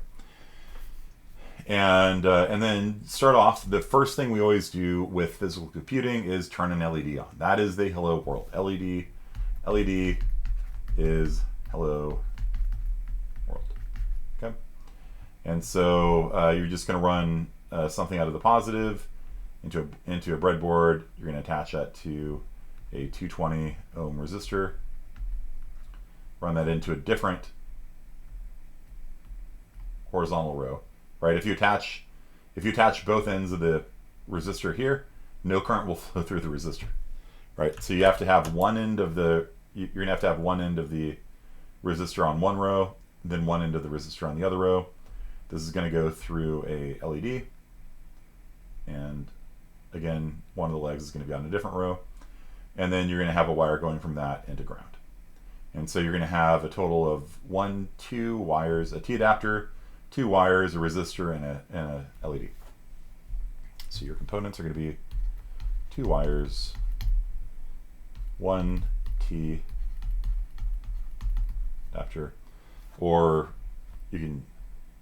S1: And then start off. The first thing we always do with physical computing is turn an LED on. That is the hello world. LED is hello world. Okay. And so you're just going to run something out of the positive into a breadboard. You're going to attach that to a 220 ohm resistor. Run that into a different horizontal row. Right? If you attach both ends of the resistor here, no current will flow through the resistor. Right? So you have to have one end of the resistor on one row, then one end of the resistor on the other row. This is going to go through a LED, and again, one of the legs is going to be on a different row, and then you're going to have a wire going from that into ground. And so you're going to have a total of 2 wires, a T adapter, 2 wires, a resistor, and a LED. So your components are going to be 2 wires, 1 T adapter, or you can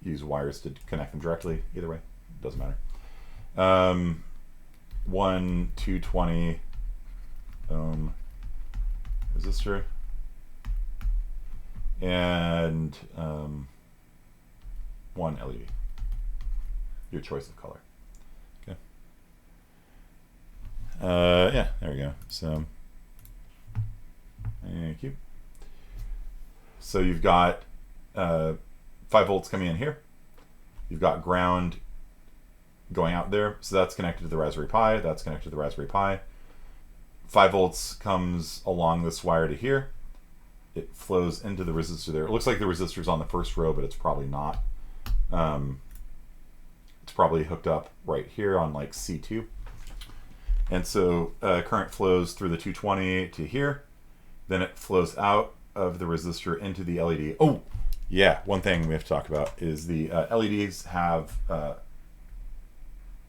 S1: use wires to connect them directly. Either way, it doesn't matter. 1 220 ohm resistor, and 1 LED. Your choice of color. Okay. Yeah, there we go. So, thank you. So you've got 5 volts coming in here. You've got ground going out there. So that's connected to the Raspberry Pi. That's connected to the Raspberry Pi. 5 volts comes along this wire to here. It flows into the resistor there. It looks like the resistor's on the first row, but it's probably not. It's probably hooked up right here on like C2. And so current flows through the 220 to here. Then it flows out of the resistor into the LED. Oh, yeah, one thing we have to talk about is the LEDs have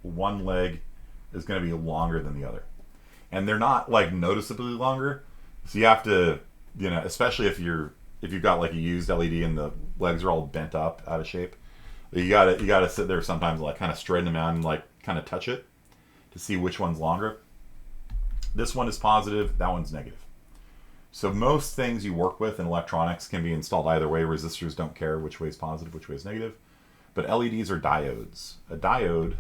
S1: one leg is going to be longer than the other. And they're not like noticeably longer. So you have to, you know, especially if you've got like a used LED and the legs are all bent up out of shape, you gotta sit there sometimes, like kind of straighten them out and like kind of touch it to see which one's longer. This one is positive, that one's negative. So most things you work with in electronics can be installed either way. Resistors don't care which way is positive, which way is negative. But LEDs are diodes. A diode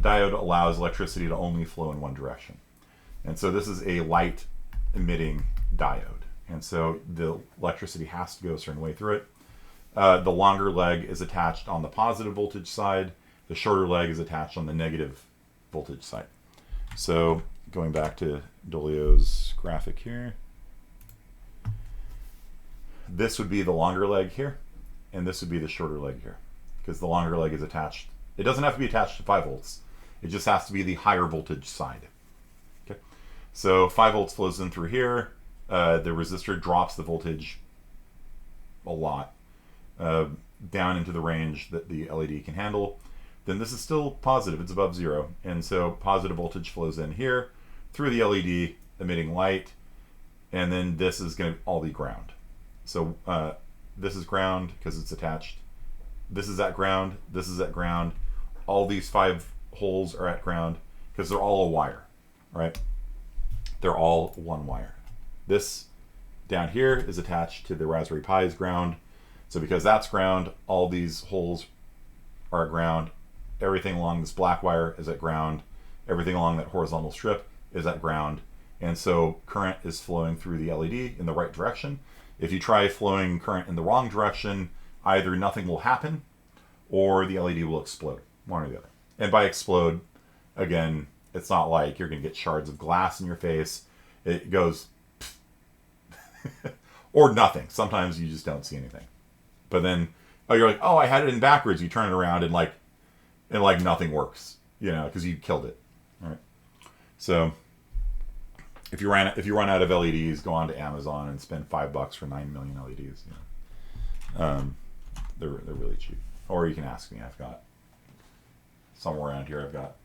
S1: allows electricity to only flow in one direction. And so this is a light emitting diode. And so the electricity has to go a certain way through it. The longer leg is attached on the positive voltage side. The shorter leg is attached on the negative voltage side. So going back to Dolio's graphic here, this would be the longer leg here, and this would be the shorter leg here, because the longer leg is attached. It doesn't have to be attached to 5 volts. It just has to be the higher voltage side. Okay, so 5 volts flows in through here. The resistor drops the voltage a lot down into the range that the LED can handle. Then this is still positive, it's above 0. And so positive voltage flows in here through the LED, emitting light, and then this is going to all be ground. So this is ground because it's attached. This is at ground, this is at ground. All these 5 holes are at ground because they're all a wire, right? They're all one wire. This down here is attached to the Raspberry Pi's ground. So because that's ground, all these holes are at ground. Everything along this black wire is at ground. Everything along that horizontal strip is at ground. And so current is flowing through the LED in the right direction. If you try flowing current in the wrong direction, either nothing will happen or the LED will explode, one or the other. And by explode, again, it's not like you're going to get shards of glass in your face. It goes or nothing. Sometimes you just don't see anything. But then, oh, you're like, oh, I had it in backwards. You turn it around and like nothing works, you know, because you killed it. All right. So if you run out of LEDs, go on to Amazon and spend $5 for 9 million LEDs. You know, they're really cheap. Or you can ask me. I've got somewhere around here. I've got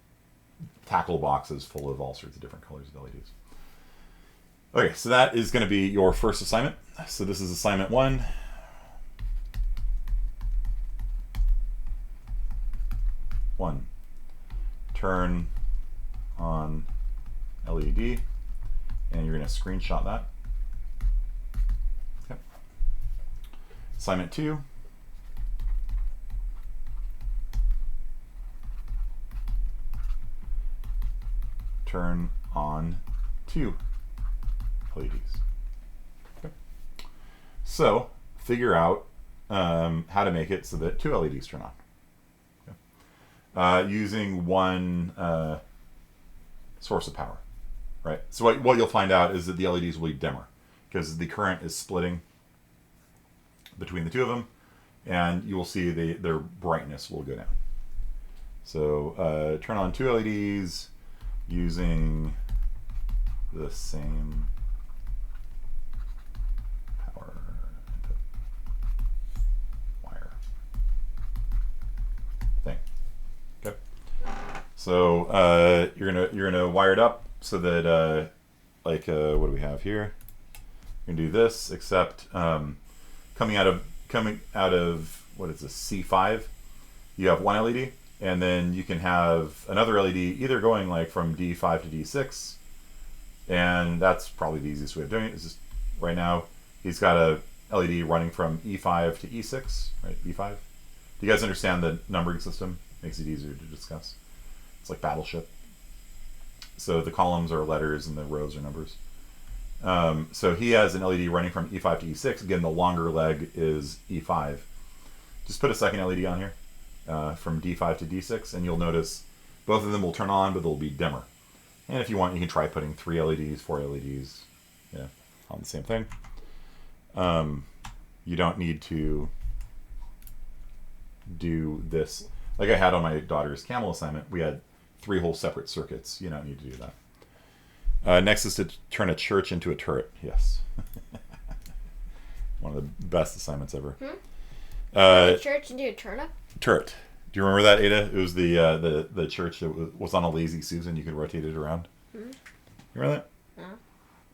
S1: tackle boxes full of all sorts of different colors of LEDs. Okay, so that is going to be your first assignment. So this is assignment 1. Turn on LED, and you're going to screenshot that. Okay. Assignment 2. Turn on 2 LEDs. Okay. So figure out how to make it so that 2 LEDs turn on. Using one source of power, right? So what you'll find out is that the LEDs will be dimmer because the current is splitting between the two of them, and you will see their brightness will go down. So turn on 2 LEDs using the same power wire thing. Okay. So you're gonna wire it up so that what do we have here? You're gonna do this, except coming out of what is this, C5? You have one LED, and then you can have another LED either going like from D5 to D6, and that's probably the easiest way of doing it. Is just right now he's got a LED running from E5 to E6, right? E5. Do you guys understand the numbering system? Makes it easier to discuss. It's like Battleship. So the columns are letters and the rows are numbers. So he has an LED running from E5 to E6. Again, the longer leg is E5. Just put a second LED on here from D5 to D6, and you'll notice both of them will turn on, but they'll be dimmer. And if you want, you can try putting 3 LEDs, 4 LEDs, on the same thing. You don't need to do this. Like I had on my daughter's camel assignment, we had 3 whole separate circuits. You don't need to do that. Next is to turn a church into a turret. Yes. One of the best assignments ever.
S2: Church into a turnip?
S1: Turret. Do you remember that, Ada? It was the church that was on a Lazy Susan. You could rotate it around. You remember that?
S2: No.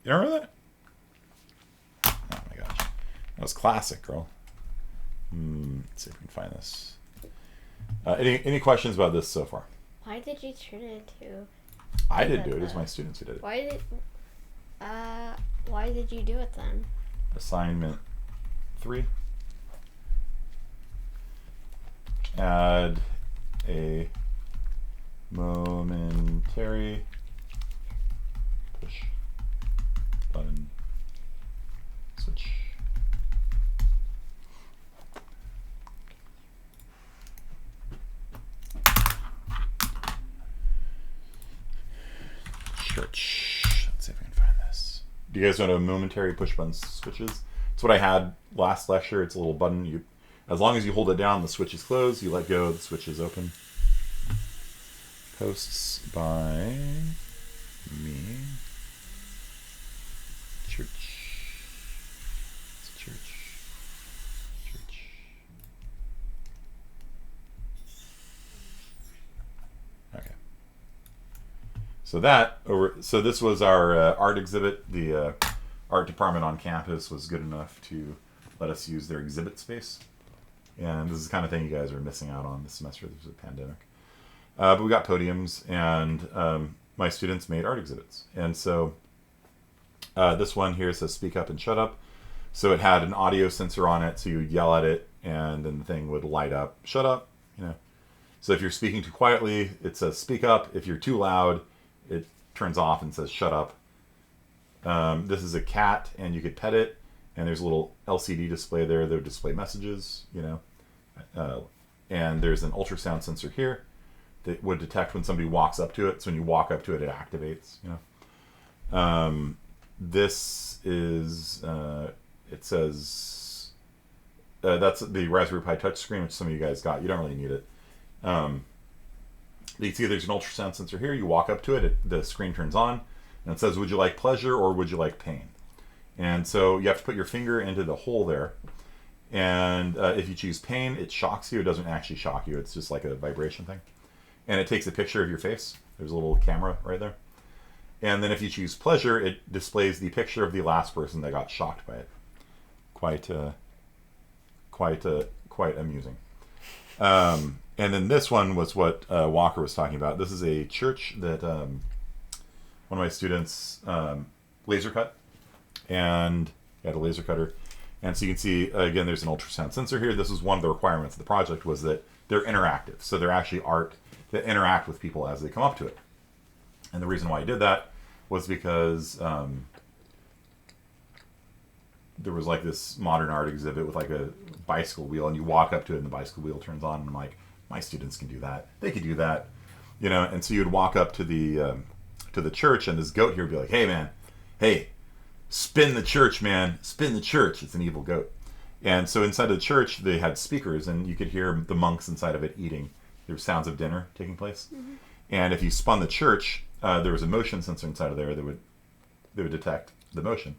S1: You don't remember that? Oh my gosh. That was classic, girl. Let's see if we can find this. Any questions about this so far?
S2: Why did you turn it into...
S1: I didn't do it. It was my students who did it.
S2: Why did you do it then?
S1: Assignment 3. Add a momentary push button switch. Church. Let's see if we can find this. Do you guys know what a momentary push button switch is? It's what I had last lecture. It's a little button. As long as you hold it down, the switch is closed. You let go, the switch is open. Posts by me. Church. It's church. Church. Okay. So this was our art exhibit. The art department on campus was good enough to let us use their exhibit space. And this is the kind of thing you guys are missing out on this semester. There's a pandemic. But we got podiums, and my students made art exhibits. And so this one here says speak up and shut up. So it had an audio sensor on it, so you would yell at it, and then the thing would light up, shut up, So if you're speaking too quietly, it says speak up. If you're too loud, it turns off and says shut up. This is a cat, and you could pet it. And there's a little LCD display there that would display messages, and there's an ultrasound sensor here that would detect when somebody walks up to it. So when you walk up to it, it activates, This is, it says, that's the Raspberry Pi touchscreen, which some of you guys got. You don't really need it. You see there's an ultrasound sensor here. You walk up to it, the screen turns on, and it says, would you like pleasure or would you like pain? And so you have to put your finger into the hole there. And if you choose pain, it shocks you. It doesn't actually shock you. It's just like a vibration thing. And it takes a picture of your face. There's a little camera right there. And then if you choose pleasure, it displays the picture of the last person that got shocked by it. Quite amusing. And then this one was what Walker was talking about. This is a church that one of my students laser cut. And he had a laser cutter. And so you can see, again, there's an ultrasound sensor here. This is one of the requirements of the project, was that they're interactive. So they're actually art that interact with people as they come up to it. And the reason why I did that was because there was like this modern art exhibit with like a bicycle wheel, and you walk up to it and the bicycle wheel turns on, and I'm like, my students can do that. They could do that. And so you'd walk up to the church, and this goat here would be like, hey man, hey, spin the church, man. Spin the church. It's an evil goat. And so inside the church, they had speakers, and you could hear the monks inside of it eating. There were sounds of dinner taking place. Mm-hmm. And if you spun the church, there was a motion sensor inside of there that would detect the motion.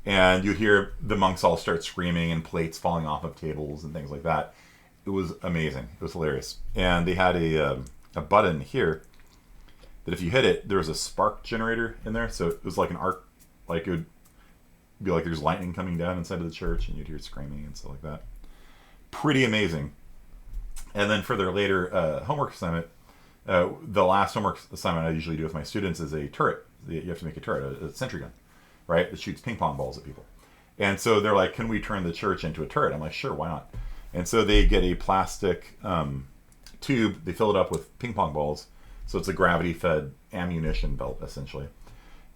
S1: And you'd hear the monks all start screaming and plates falling off of tables and things like that. It was amazing. It was hilarious. And they had a button here that if you hit it, there was a spark generator in there. So it was like an arc, like it would be like there's lightning coming down inside of the church, and you'd hear screaming and stuff like that. Pretty amazing. And then for their later homework assignment, the last homework assignment I usually do with my students is a turret. You have to make a turret, a sentry gun, right? That shoots ping pong balls at people. And so they're like, can we turn the church into a turret? I'm like, sure, why not? And so they get a plastic tube, they fill it up with ping pong balls. So it's a gravity-fed ammunition belt, essentially.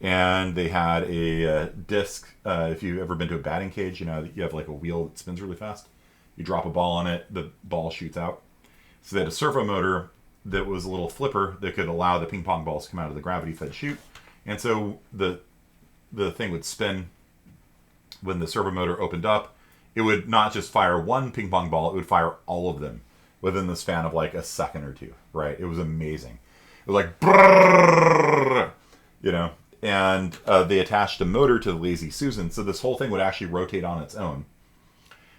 S1: and they had a disc. If you've ever been to a batting cage, you know you have like a wheel that spins really fast. You drop a ball on it, the ball shoots out. So they had a servo motor that was a little flipper that could allow the ping pong balls to come out of the gravity-fed chute, and so the thing would spin when the servo motor opened up. It would not just fire one ping pong ball; it would fire all of them within the span of like a second or two. Right? It was amazing. It was like, brrrr, you know. And they attached a motor to the Lazy Susan, so this whole thing would actually rotate on its own.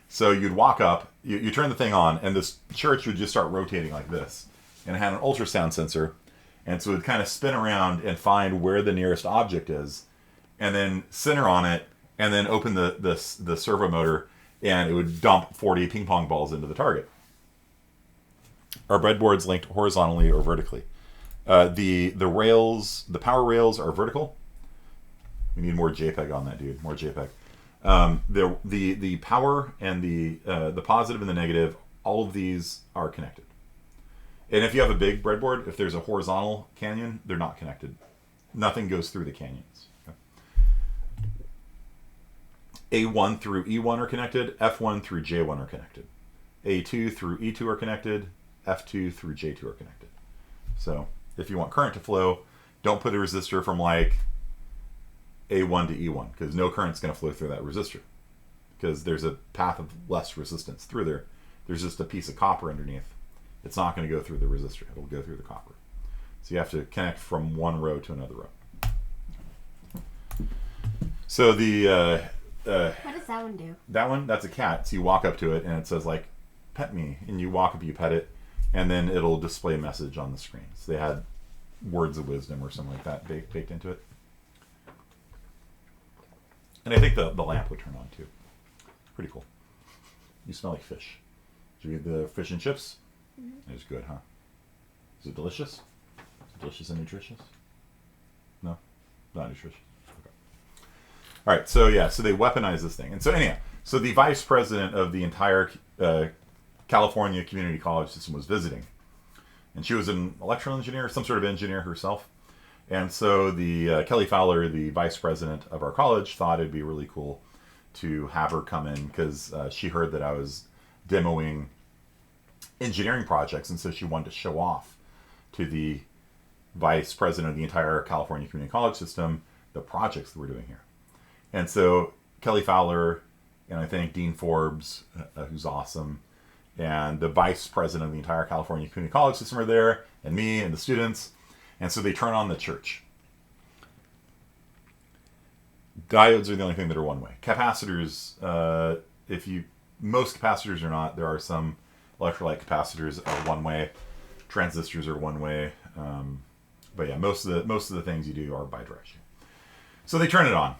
S1: So you'd walk up, you turn the thing on, and this church would just start rotating like this. And it had an ultrasound sensor, and so it would kind of spin around and find where the nearest object is, and then center on it, and then open the servo motor, and it would dump 40 ping pong balls into the target. Our breadboards linked horizontally or vertically. The rails, the power rails are vertical. We need more JPEG on that, dude. More JPEG. The power and the positive and the negative, all of these are connected. And if you have a big breadboard, if there's a horizontal canyon, they're not connected. Nothing goes through the canyons. Okay. A1 through E1 are connected. F1 through J1 are connected. A2 through E2 are connected. F2 through J2 are connected. So if you want current to flow, don't put a resistor from like A1 to E1, because no current's going to flow through that resistor, because there's a path of less resistance through there. There's just a piece of copper underneath. It's not going to go through the resistor. It'll go through the copper. So you have to connect from one row to another row. So the
S2: what does that one do?
S1: That one, that's a cat. So you walk up to it and it says like, "Pet me," and you walk up, you pet it, and then it'll display a message on the screen. So they had words of wisdom or something like that baked into it. And I think the lamp would turn on too. Pretty cool. You smell like fish. Did you eat the fish and chips? Mm-hmm. It was good, huh? Is it delicious? Is it delicious and nutritious? No? Not nutritious. Okay. All right, so yeah, so they weaponized this thing. And so anyhow, so the vice president of the entire California community college system was visiting. And she was an electrical engineer, some sort of engineer herself. And so the Kelly Fowler, the vice president of our college, thought it'd be really cool to have her come in, because she heard that I was demoing engineering projects, and so she wanted to show off to the vice president of the entire California community college system the projects that we're doing here. And so Kelly Fowler, and I think Dean Forbes, who's awesome, and the vice president of the entire California community college system are there, and me and the students. And so they turn on the church. Diodes are the only thing that are one way. Capacitors, most capacitors are not. There are some electrolyte capacitors are one way. Transistors are one way. But yeah, most of the things you do are bidirectional. So they turn it on,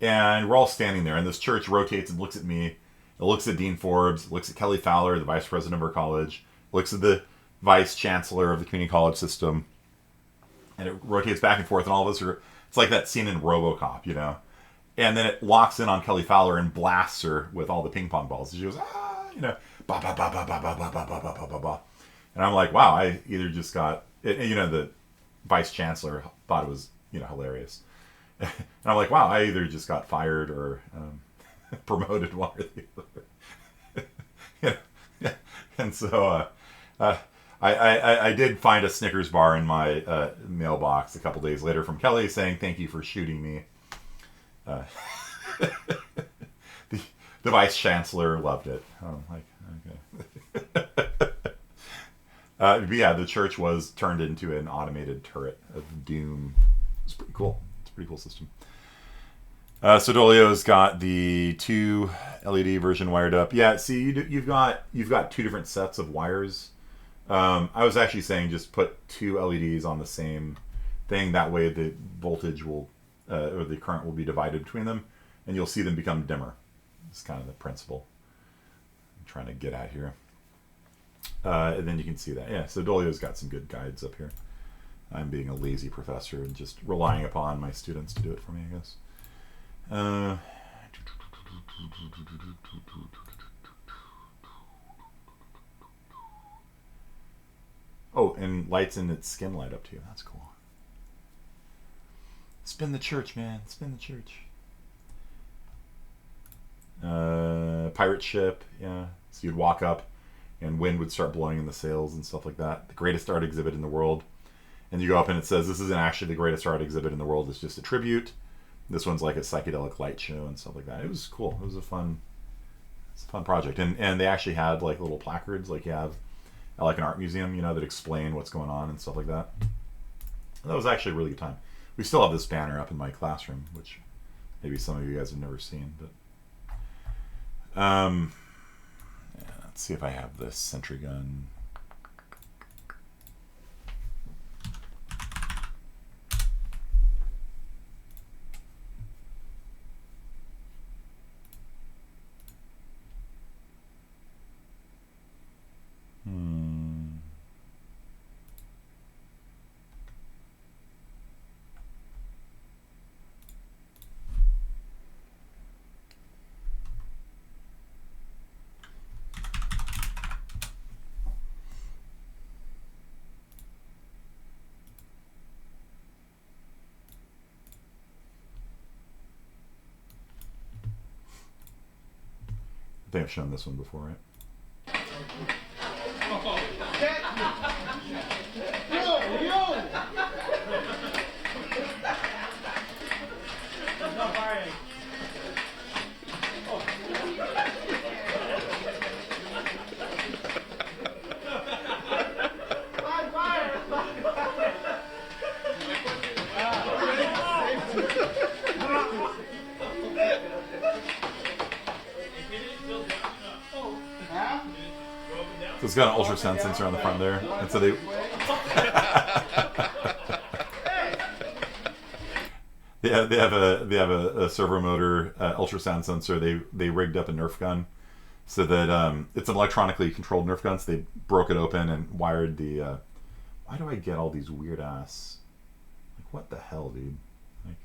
S1: and we're all standing there, and this church rotates and looks at me. It looks at Dean Forbes, looks at Kelly Fowler, the vice president of our college, looks at the vice chancellor of the community college system, and it rotates back and forth, and all of us are, it's like that scene in RoboCop, you know? And then it locks in on Kelly Fowler and blasts her with all the ping pong balls. And she goes, you know, ba ba ba ba ba ba ba ba ba ba ba ba. And I'm like, wow, I either just got, you know, the vice chancellor thought it was, you know, hilarious. And I'm like, wow, I either just got fired or promoted, one or the other. Yeah. And so I did find a Snickers bar in my mailbox a couple days later from Kelly saying, "Thank you for shooting me." The vice chancellor loved it. I'm like, okay. But yeah, the church was turned into an automated turret of doom. It's pretty cool. It's a pretty cool system. So Dolio's got the 2 LED version wired up. Yeah, see, you've got 2 different sets of wires. I was actually saying just put 2 LEDs on the same thing. That way the voltage will, or the current will be divided between them, and you'll see them become dimmer. It's kind of the principle I'm trying to get at here. And then you can see that. Yeah, so Dolio's got some good guides up here. I'm being a lazy professor and just relying upon my students to do it for me, I guess. Oh, and lights in its skin light up too. That's cool. Spin the church, man. Spin the church. Pirate ship, yeah. So you'd walk up and wind would start blowing in the sails and stuff like that. The greatest art exhibit in the world. And you go up and it says, this isn't actually the greatest art exhibit in the world, it's just a tribute. This one's like a psychedelic light show and stuff like that. It was cool. It was a fun project. And they actually had like little placards like you have at like an art museum, you know, that explain what's going on and stuff like that. And that was actually a really good time. We still have this banner up in my classroom, which maybe some of you guys have never seen, but yeah, let's see if I have this sentry gun. I think I've shown this one before, right? So it's got an ultrasound sensor on the front there, and so they they have a servo motor ultrasound sensor. They rigged up a Nerf gun so that it's an electronically controlled Nerf gun. So they broke it open and wired the. Why do I get all these weird ass? Like what the hell, dude? Like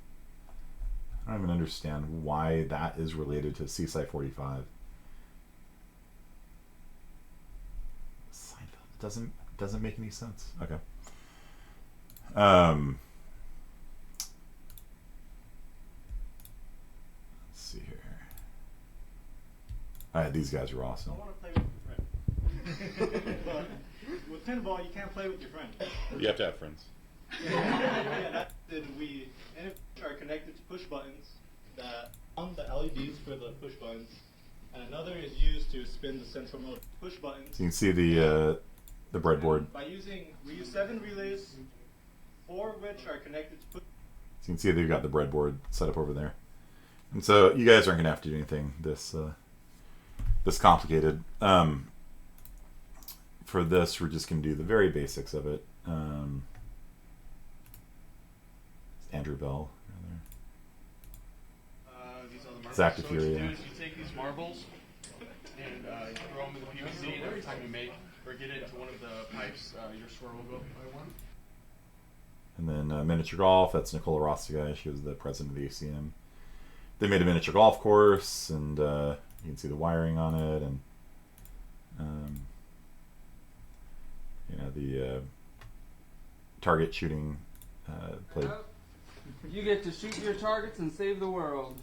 S1: I don't even understand why that is related to CSI 45. Doesn't make any sense. Okay. Let's see here. All right, these guys are awesome.
S3: I want to play with your friend. But with pinball, you can't play with your friend.
S1: You have to have friends.
S3: Yeah, that's it. We are connected to push buttons that on the LEDs for the push buttons, and another is used to spin the central motor. Push buttons.
S1: So you can see the breadboard.
S3: We use 7 relays, 4 of which are connected to push.
S1: So you can see they've got the breadboard set up over there. And so you guys aren't going to have to do anything this complicated. For this, we're just going to do the very basics of it. Andrew Bell.
S4: These are the marbles.
S1: Zach
S4: So what you do is you take these marbles and you throw them in the PVC, and every time you make or get it into one of the pipes, your score will go up by 1.
S1: And then miniature golf. That's Nicola Rostiga. She was the president of the ACM. They made a miniature golf course, and you can see the wiring on it, and you know the target shooting plate.
S5: You get to shoot your targets and save the world.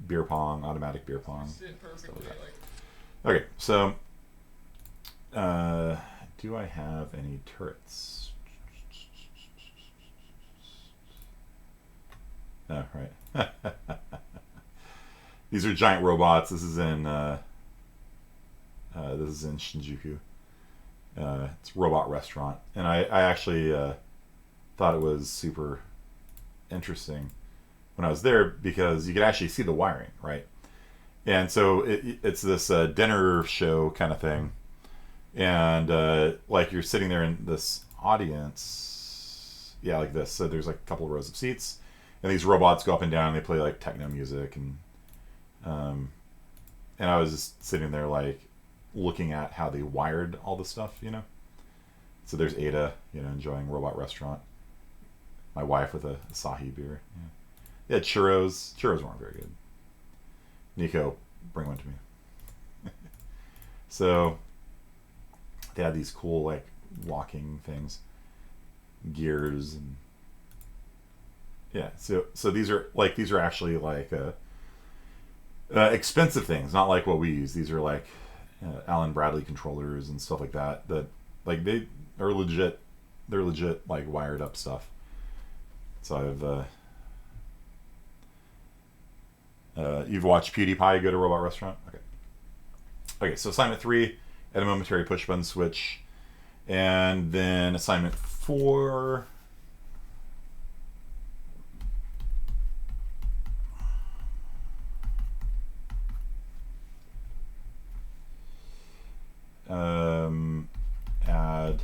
S1: Beer pong, automatic beer pong.
S4: Perfectly,
S1: Okay, so do I have any turrets? No, right. These are giant robots. This is in Shinjuku. It's a robot restaurant, and I actually thought it was super interesting when I was there because you could actually see the wiring, right? And so it's this dinner show kind of thing, and like you're sitting there in this audience, yeah, like this. So there's like a couple of rows of seats, and these robots go up and down. And they play like techno music, and I was just sitting there like looking at how they wired all the stuff, you know. So there's Ada, you know, enjoying robot restaurant. My wife with a Asahi beer. Yeah. They had churros. Churros weren't very good. Nico, bring one to me. So they had these cool like walking things, gears, and Yeah. So these are actually like expensive things, not like what we use. These are like Allen Bradley controllers and stuff like that. That like they are legit. They're legit like wired up stuff. So you've watched PewDiePie go to Robot Restaurant? Okay. Okay, so assignment 3, add a momentary push button switch. And then assignment 4. Add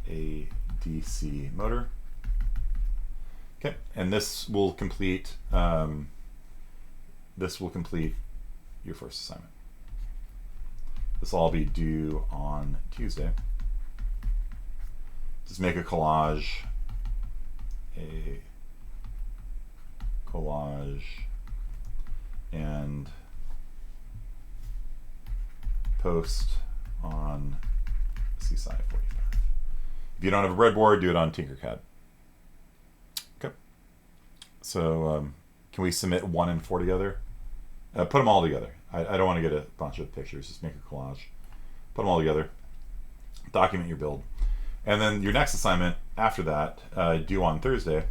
S1: a DC motor. Okay, and this will complete your first assignment. This will all be due on Tuesday. Just make a collage, and post on Seaside 45. If you don't have a breadboard, do it on TinkerCAD. Okay. So can we submit 1 and 4 together? Put them all together. I don't want to get a bunch of pictures. Just make a collage. Put them all together. Document your build. And then your next assignment after that, due on Thursday,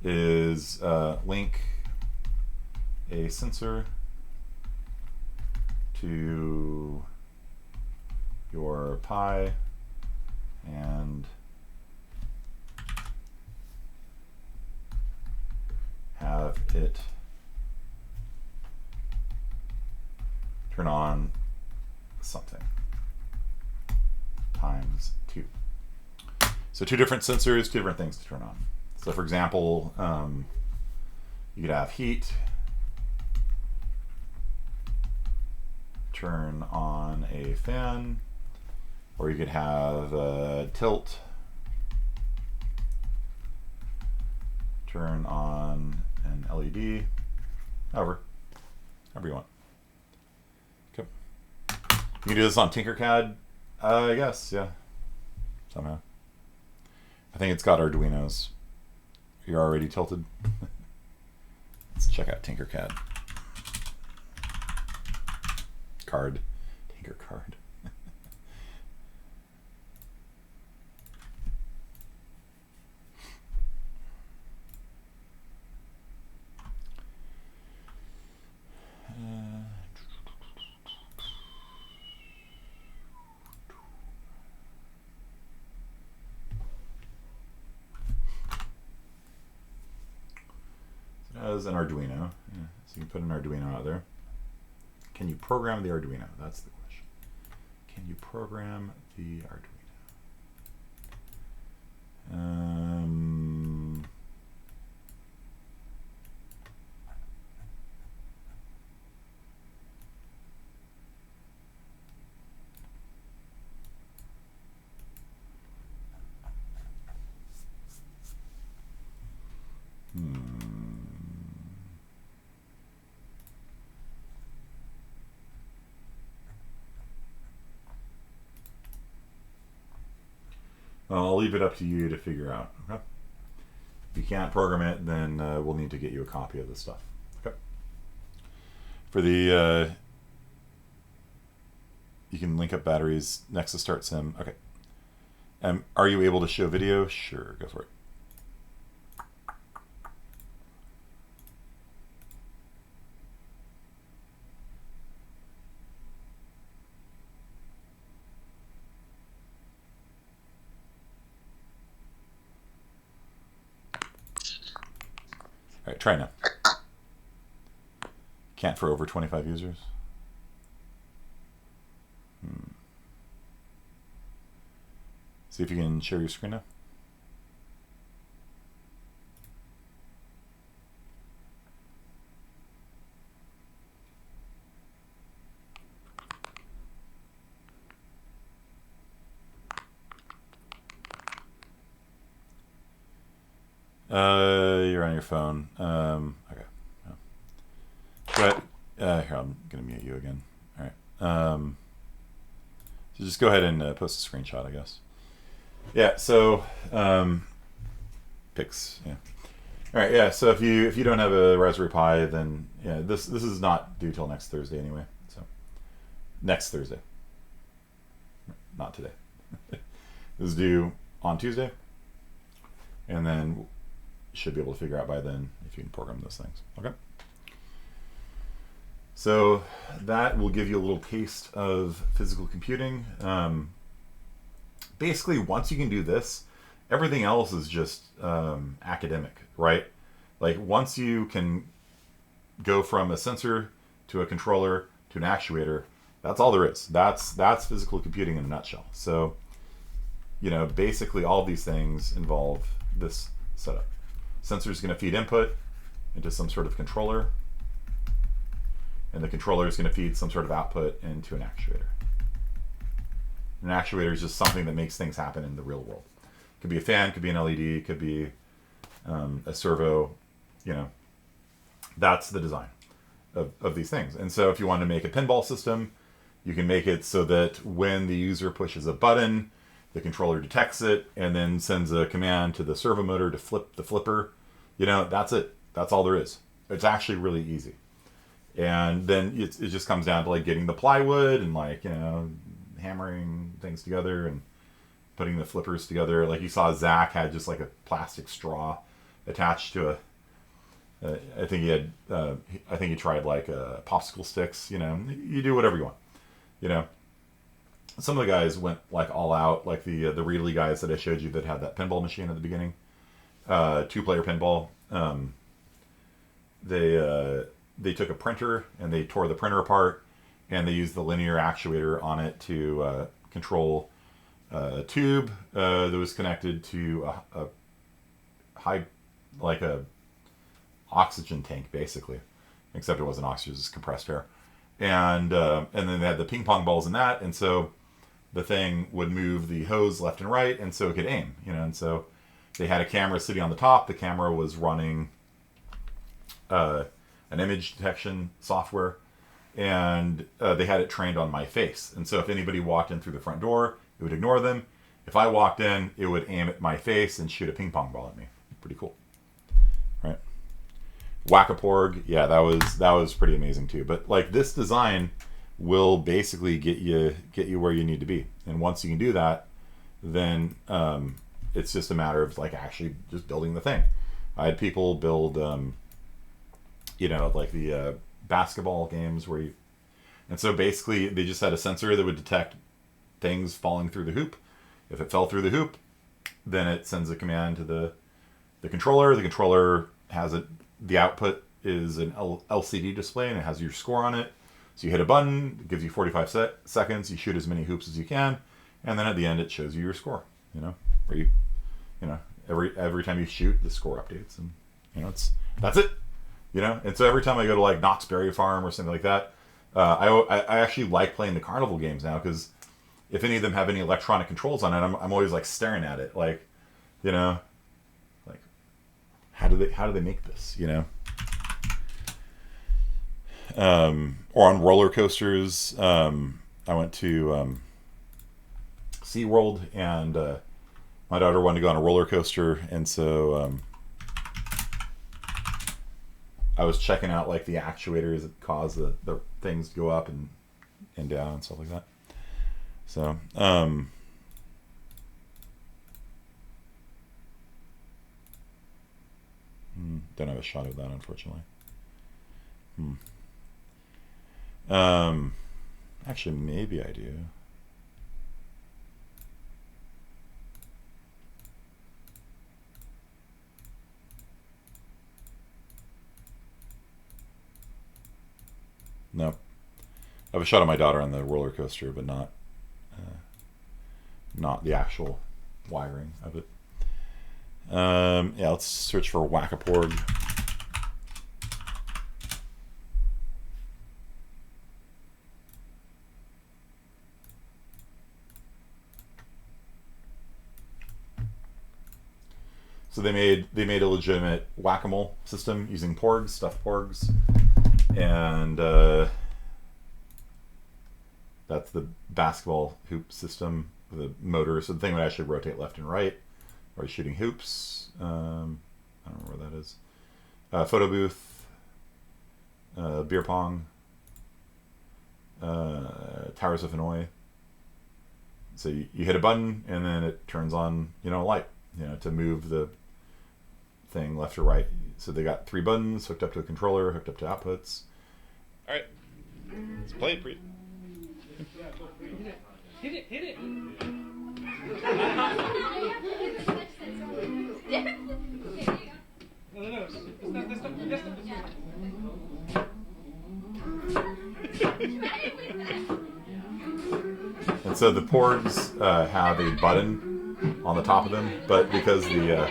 S1: is link a sensor to your Pi and have it turn on something times 2. So 2 different sensors, 2 different things to turn on. So for example, you could have heat, turn on a fan, or you could have tilt, turn on an LED, however you want. Okay. You can do this on TinkerCAD, I guess, yeah, somehow. I think it's got Arduinos. You're already tilted. Let's check out TinkerCAD. TinkerCAD. As an Arduino, yeah, so you can put an Arduino out there. Can you program the Arduino? That's the question. Can you program the Arduino? Well, I'll leave it up to you to figure out. Okay. If you can't program it, then we'll need to get you a copy of the stuff. Okay. For the you can link up batteries next to start sim. Okay. Are you able to show video? Sure, go for it. All right, try now. Can't for over 25 users. See if you can share your screen now. You're on your phone. Okay. But here, I'm gonna mute you again. All right. So just go ahead and post a screenshot, I guess. Yeah. So picks. Yeah. All right. Yeah. So if you don't have a Raspberry Pi, then yeah, this is not due till next Thursday anyway. So next Thursday, not today. This is due on Tuesday, and then you should be able to figure out by then if you can program those things. Okay. So that will give you a little taste of physical computing. Basically, once you can do this, everything else is just academic, right? Like once you can go from a sensor to a controller to an actuator, that's all there is. That's physical computing in a nutshell. So, you know, basically all of these things involve this setup. Sensor is going to feed input into some sort of controller, and the controller is going to feed some sort of output into an actuator. An actuator is just something that makes things happen in the real world. It could be a fan, could be an LED, it could be a servo, you know. That's the design of these things. And so if you want to make a pinball system, you can make it so that when the user pushes a button, the controller detects it and then sends a command to the servo motor to flip the flipper. You know, that's it. That's all there is. It's actually really easy. And then it just comes down to like getting the plywood and like, you know, hammering things together and putting the flippers together. Like you saw Zach had just like a plastic straw attached to I think he tried like popsicle sticks, you know. You do whatever you want, you know. Some of the guys went like all out, like the Reedley guys that I showed you that had that pinball machine at the beginning, 2-player pinball. They took a printer and they tore the printer apart, and they used the linear actuator on it to control a tube that was connected to a high, like a oxygen tank basically, except it wasn't oxygen, it was compressed air, and then they had the ping pong balls in that, and so the thing would move the hose left and right, and so it could aim, you know. And so they had a camera sitting on the top. The camera was running an image detection software, and they had it trained on my face. And so if anybody walked in through the front door, it would ignore them. If I walked in, it would aim at my face and shoot a ping pong ball at me. Pretty cool, right? Whack-a-porg, yeah, that was pretty amazing too. But like this design will basically get you where you need to be. And once you can do that, then it's just a matter of like actually just building the thing. I had people build, you know, like the basketball games where you, and so basically they just had a sensor that would detect things falling through the hoop. If it fell through the hoop, then it sends a command to the controller. The controller has it. The output is an LCD display, and it has your score on it. So you hit a button, it gives you 45 seconds. You shoot as many hoops as you can, and then at the end it shows you your score. You know, where you know, every time you shoot, the score updates, and you know that's it. You know, and so every time I go to like Knott's Berry Farm or something like that, I actually like playing the carnival games now, because if any of them have any electronic controls on it, I'm always like staring at it, like, you know, like how do they make this, you know? Or on roller coasters, I went to SeaWorld, and my daughter wanted to go on a roller coaster, and so I was checking out like the actuators that cause the things to go up and down and stuff like that. So don't have a shot of that, unfortunately. Actually, maybe I do. Nope. I have a shot of my daughter on the roller coaster, but not the actual wiring of it. Yeah, let's search for Whack-a-porg. So they made a legitimate whack-a-mole system using porgs, stuffed porgs, and that's the basketball hoop system. the motor, so the thing would actually rotate left and right. Or shooting hoops. I don't know where that is. Photo booth. Beer pong. Towers of Hanoi. So you hit a button and then it turns on, you know, a light, you know, to move the thing left or right. So they got 3 buttons hooked up to a controller, hooked up to outputs. All right, let's play it, Preet.
S5: Hit it, hit it. No. That's not.
S1: And so the porgs have a button on the top of them, but because the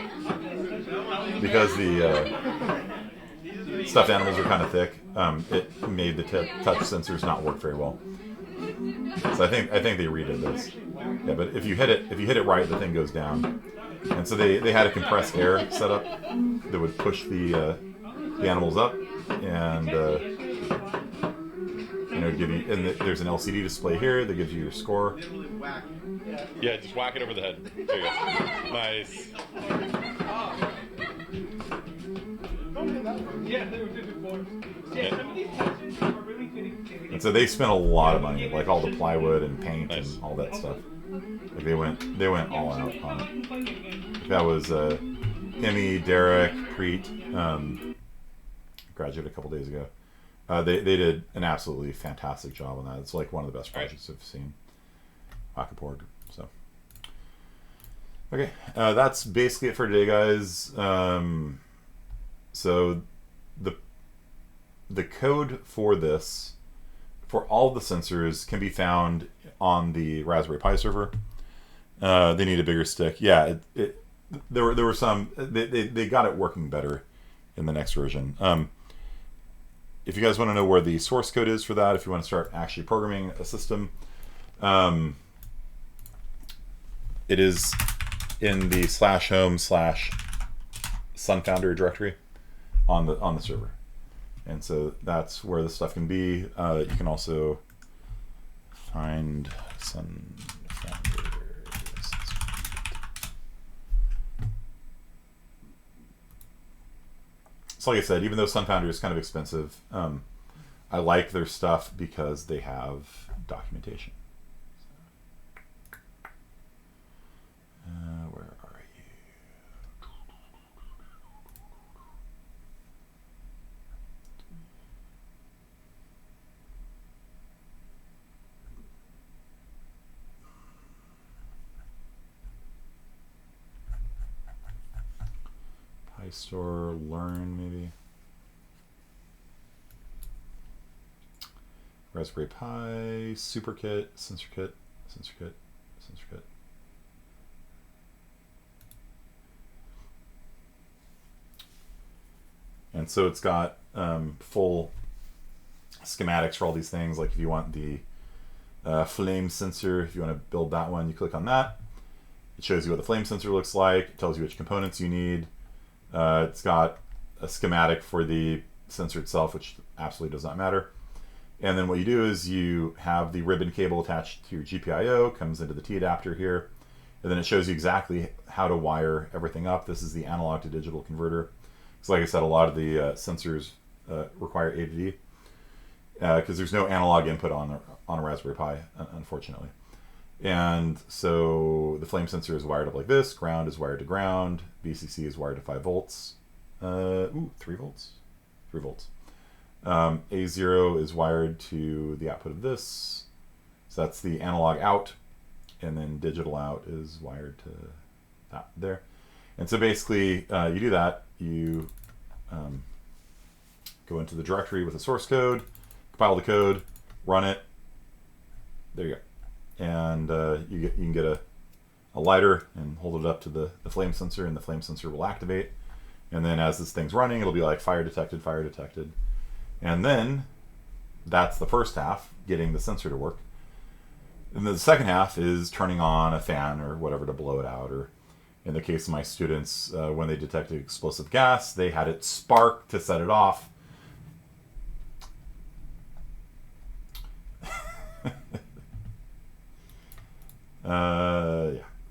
S1: stuffed animals are kind of thick, it made the touch sensors not work very well. So I think they redid this. Yeah, but if you hit it right, the thing goes down. And so they had a compressed air set up that would push the animals up, and give you. And there's an LCD display here that gives you your score. Yeah, just whack it over the head. There you go. Nice.
S5: Yeah, they were good boards. Yeah, some of these touches are really fitting.
S1: And so they spent a lot of money, like all the plywood and paint and all that stuff. Like they went all out on it. That was Hemi, Derek, Preet, graduated a couple days ago. They did an absolutely fantastic job on that. It's like one of the best projects I've seen. Akaporg. So okay, that's basically it for today, guys. So the code for this, for all the sensors, can be found on the Raspberry Pi server. They need a bigger stick. Yeah, there were some. They got it working better in the next version. If you guys want to know where the source code is for that, if you want to start actually programming a system, it is in the /home/Sunfounder directory on the server, and so that's where the stuff can be. You can also find Sunfounder. So like I said, even though Sunfounder is kind of expensive, I like their stuff because they have documentation. Where are you? Store learn maybe. Raspberry Pi, Super Kit, Sensor Kit. And so it's got full schematics for all these things. Like if you want the flame sensor, if you want to build that one, you click on that. It shows you what the flame sensor looks like. It tells you which components you need. It's got a schematic for the sensor itself, which absolutely does not matter. And then what you do is you have the ribbon cable attached to your GPIO, comes into the T adapter here, and then it shows you exactly how to wire everything up. This is the analog to digital converter. So like I said, a lot of the sensors require A to D because there's no analog input on a Raspberry Pi, unfortunately. And so the flame sensor is wired up like this. Ground is wired to ground. VCC is wired to 5 volts. 3 volts? 3 volts. A0 is wired to the output of this. So that's the analog out. And then digital out is wired to that there. And so basically, you do that. You go into the directory with the source code, compile the code, run it. There you go. And you can get a lighter and hold it up to the flame sensor, and the flame sensor will activate. And then as this thing's running, it'll be like fire detected, fire detected. And then that's the first half, getting the sensor to work. And then the second half is turning on a fan or whatever to blow it out. Or in the case of my students, when they detected explosive gas, they had it spark to set it off.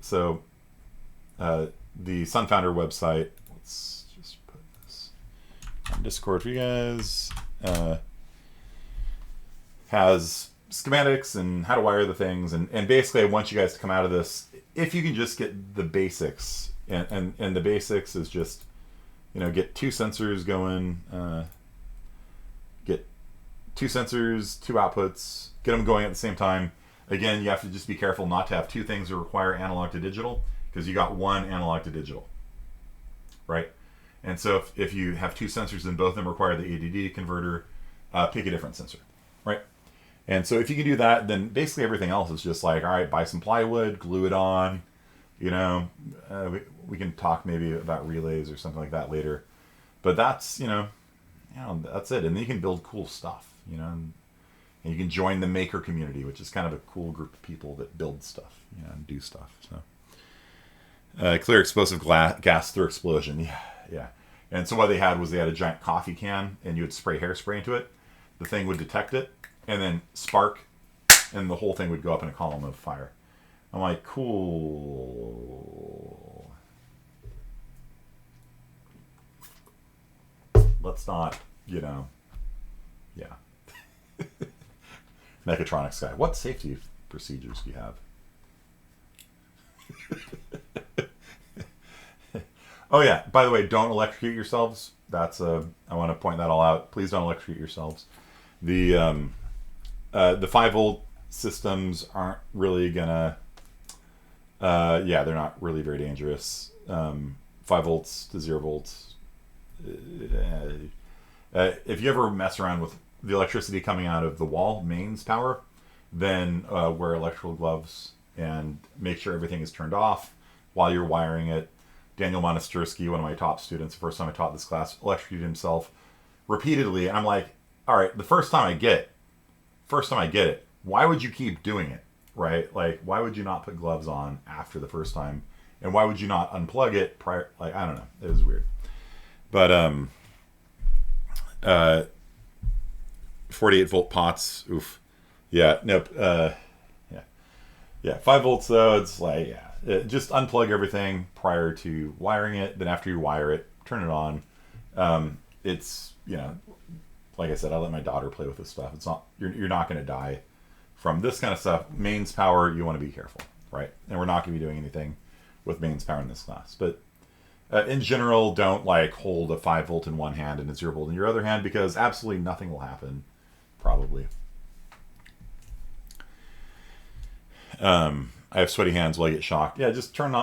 S1: So the Sunfounder website, let's just put this on Discord for you guys, has schematics and how to wire the things. And basically I want you guys to come out of this, if you can just get the basics. And the basics is just, get 2 sensors going, get 2 sensors, 2 outputs, get them going at the same time. Again, you have to just be careful not to have 2 things that require analog to digital, because you got 1 analog to digital, right? And so if you have 2 sensors and both of them require the ADD converter, pick a different sensor, right? And so if you can do that, then basically everything else is just like, all right, buy some plywood, glue it on, we can talk maybe about relays or something like that later. But that's, that's it. And then you can build cool stuff, and you can join the maker community, which is kind of a cool group of people that build stuff, and do stuff. So, clear explosive gas through explosion. Yeah. And so what they had was they had a giant coffee can, and you would spray hairspray into it. The thing would detect it, and then spark, and the whole thing would go up in a column of fire. I'm like, cool. Let's not, yeah. Mechatronics guy. What safety procedures do you have? Oh yeah, by the way, don't electrocute yourselves. That's I want to point that all out. Please don't electrocute yourselves. The 5-volt systems aren't really gonna they're not really very dangerous. 5 volts to 0 volts. If you ever mess around with the electricity coming out of the wall, mains power, then wear electrical gloves and make sure everything is turned off while you're wiring it. Daniel Monastersky, one of my top students, the first time I taught this class, electrocuted himself repeatedly. And I'm like, all right, the first time I get it, why would you keep doing it, right? Like, why would you not put gloves on after the first time? And why would you not unplug it prior? Like, I don't know. It was weird. But 48 volt pots. Oof. Yeah. Nope. Yeah. 5 volts though. It's like, just unplug everything prior to wiring it. Then after you wire it, turn it on. It's, like I said, I let my daughter play with this stuff. It's not, you're not going to die from this kind of stuff. Mains power, you want to be careful, right? And we're not going to be doing anything with mains power in this class. But in general, don't like hold a 5 volt in one hand and a 0 volt in your other hand, because absolutely nothing will happen, probably. I have sweaty hands while I get shocked. Yeah, just turn it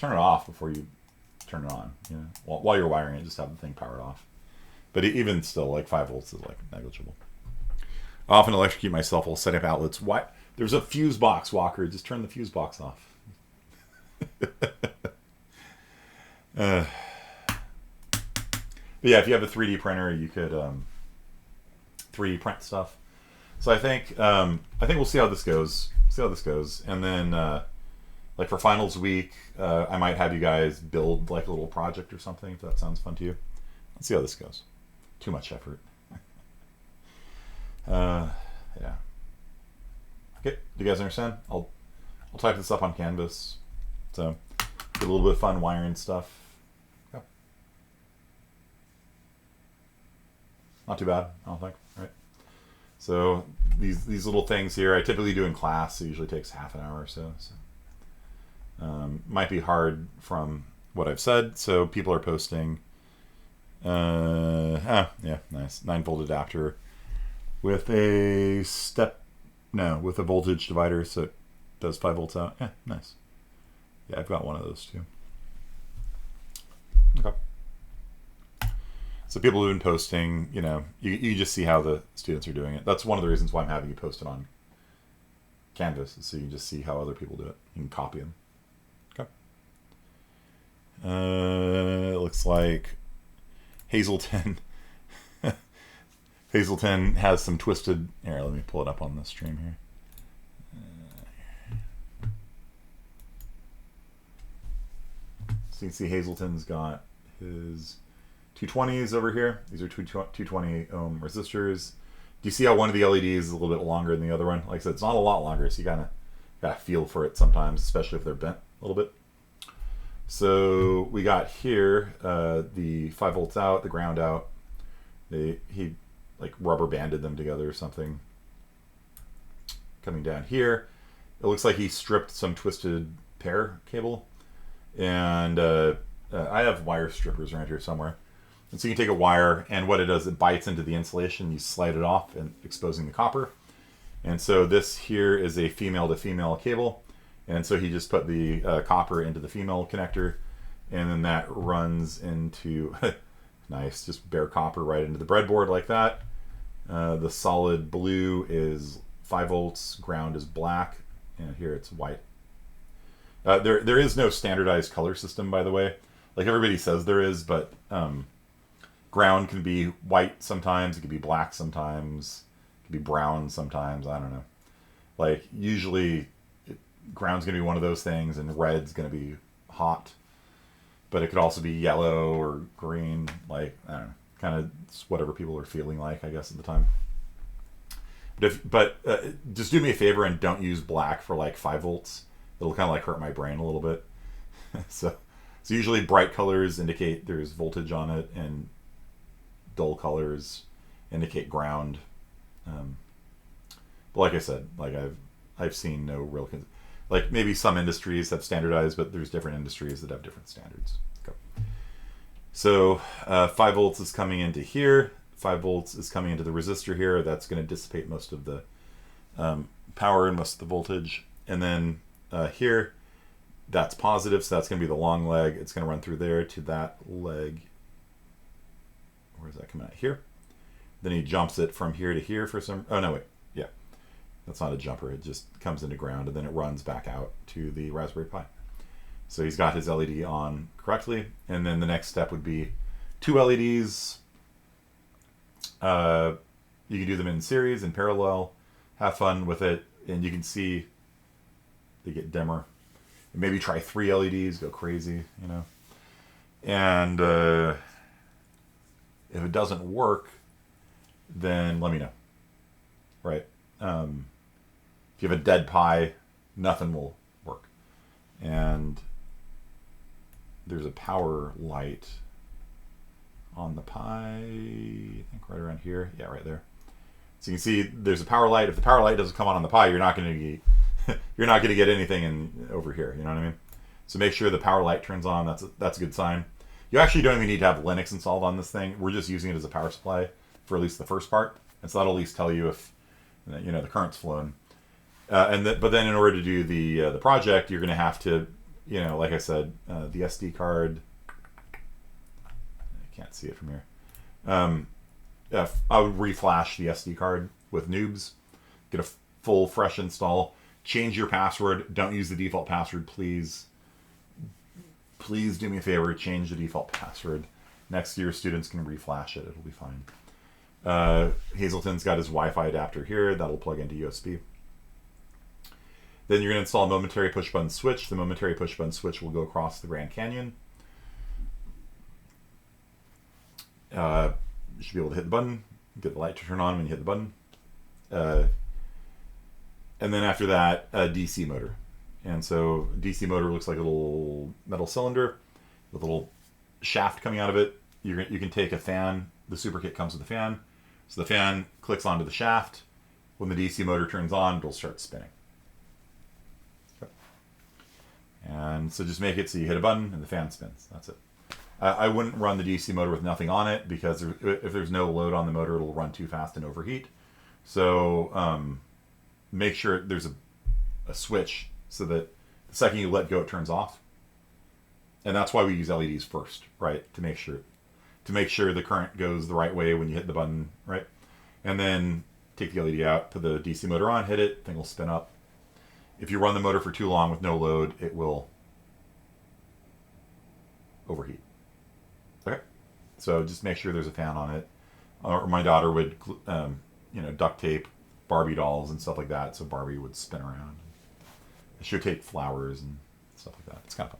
S1: off before you turn it on. While you're wiring it, just have the thing powered off. But even still, like 5 volts is like negligible. I often electrocute myself while setting up outlets. Why? There's a fuse box, Walker. Just turn the fuse box off. But yeah, if you have a 3D printer, you could 3D print stuff. So I think we'll see how this goes. And then like for finals week, I might have you guys build like a little project or something, if that sounds fun to you. Let's see how this goes. Too much effort. Yeah. Okay, do you guys understand? I'll type this up on Canvas. So get a little bit of fun wiring stuff. Okay. Not too bad, I don't think, right? So these little things here, I typically do in class. It usually takes half an hour or so. Might be hard from what I've said. So people are posting. Yeah, nice 9-volt adapter with a with a voltage divider, so it does 5 volts out. Yeah, nice. Yeah, I've got one of those too. Okay. So people have been posting, you just see how the students are doing it. That's one of the reasons why I'm having you post it on Canvas, so you can just see how other people do it. You can copy them. Okay. It looks like Hazelton has some twisted. Here, let me pull it up on the stream here. So you can see Hazelton's got his 220s over here. These are 220 ohm resistors. Do you see how one of the LEDs is a little bit longer than the other one? Like I said, it's not a lot longer, so you gotta feel for it sometimes, especially if they're bent a little bit. So we got here the 5 volts out, the ground out. He like rubber banded them together or something. Coming down here, it looks like he stripped some twisted pair cable, and I have wire strippers around here somewhere. And so you can take a wire, and what it does, it bites into the insulation. You slide it off, and exposing the copper. And so this here is a female to female cable, and so he just put the copper into the female connector, and then that runs into nice, just bare copper right into the breadboard like that. The solid blue is 5 volts, ground is black, and here it's white. There is no standardized color system, by the way. Like everybody says there is, but ground can be white sometimes, it can be black sometimes, it can be brown sometimes, I don't know. Like usually ground's going to be one of those things, and red's going to be hot. But it could also be yellow or green, like, I don't know, kind of whatever people are feeling like, I guess, at the time. But just do me a favor and don't use black for like 5 volts. It'll kind of like hurt my brain a little bit. So usually bright colors indicate there's voltage on it, and dull colors indicate ground. But like I said, like I've seen no real, like maybe some industries have standardized, but there's different industries that have different standards. Okay. So 5 volts is coming into here. 5 volts is coming into the resistor here. That's going to dissipate most of the power and most of the voltage. And then here, that's positive, so that's going to be the long leg. It's going to run through there to that leg. Where's that coming out? Here. Then he jumps it from here to here for some... Oh, no, wait. Yeah. That's not a jumper. It just comes into ground, and then it runs back out to the Raspberry Pi. So he's got his LED on correctly. And then the next step would be 2 LEDs. You can do them in series, in parallel. Have fun with it. And you can see they get dimmer. And maybe try 3 LEDs. Go crazy, you know. And if it doesn't work, then let me know. Right? If you have a dead Pi, nothing will work. And there's a power light on the Pi, I think right around here. Yeah, right there. So you can see there's a power light. If the power light doesn't come on the Pi, you're not going to get you're not going to get anything over here. You know what I mean? So make sure the power light turns on. That's a good sign. You actually don't even need to have Linux installed on this thing. We're just using it as a power supply for at least the first part, and so that'll at least tell you if the current's flowing. But then in order to do the project, you're going to have to, like I said, the SD card. I can't see it from here. I would reflash the SD card with NOBS. Get a full fresh install. Change your password. Don't use the default password, please. Please do me a favor. Change the default password. Next year, students can reflash it. It'll be fine. Hazelton's got his Wi-Fi adapter here. That'll plug into USB. Then you're going to install a momentary push-button switch. The momentary push-button switch will go across the Grand Canyon. You should be able to hit the button, get the light to turn on when you hit the button. And then after that, a DC motor. And so DC motor looks like a little metal cylinder with a little shaft coming out of it. You can take a fan. The super kit comes with a fan. So the fan clicks onto the shaft. When the DC motor turns on, it'll start spinning. Okay. And so just make it so you hit a button and the fan spins. That's it. I wouldn't run the DC motor with nothing on it, because if there's no load on the motor, it'll run too fast and overheat. So make sure there's a switch so that the second you let go, it turns off. And that's why we use LEDs first, right? To make sure the current goes the right way when you hit the button, right? And then take the LED out, put the DC motor on, hit it, thing will spin up. If you run the motor for too long with no load, it will overheat. Okay, so just make sure there's a fan on it. Or my daughter would, duct tape Barbie dolls and stuff like that, so Barbie would spin around. She would take flowers and stuff like that. It's kind of fun.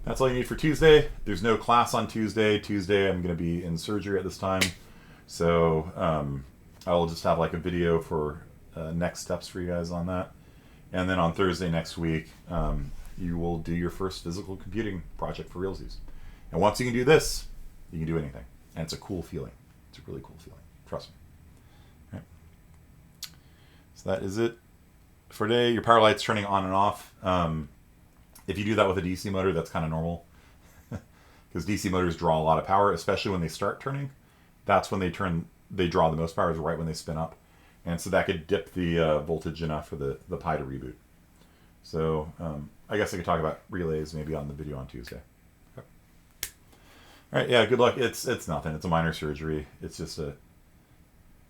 S1: That's all you need for Tuesday. There's no class on Tuesday. Tuesday I'm going to be in surgery at this time, so I will just have like a video for next steps for you guys on that. And then on Thursday next week, you will do your first physical computing project for realsies. And once you can do this, you can do anything. And it's a cool feeling. It's a really cool feeling. Trust me. All right. So that is it for today. Your power light's turning on and off. If you do that with a DC motor, that's kind of normal. Because DC motors draw a lot of power, especially when they start turning. That's when they draw the most power, is right when they spin up. And so that could dip the voltage enough for the Pi to reboot. So I guess I could talk about relays maybe on the video on Tuesday. Okay. All right, yeah, good luck. It's nothing. It's a minor surgery. It's just a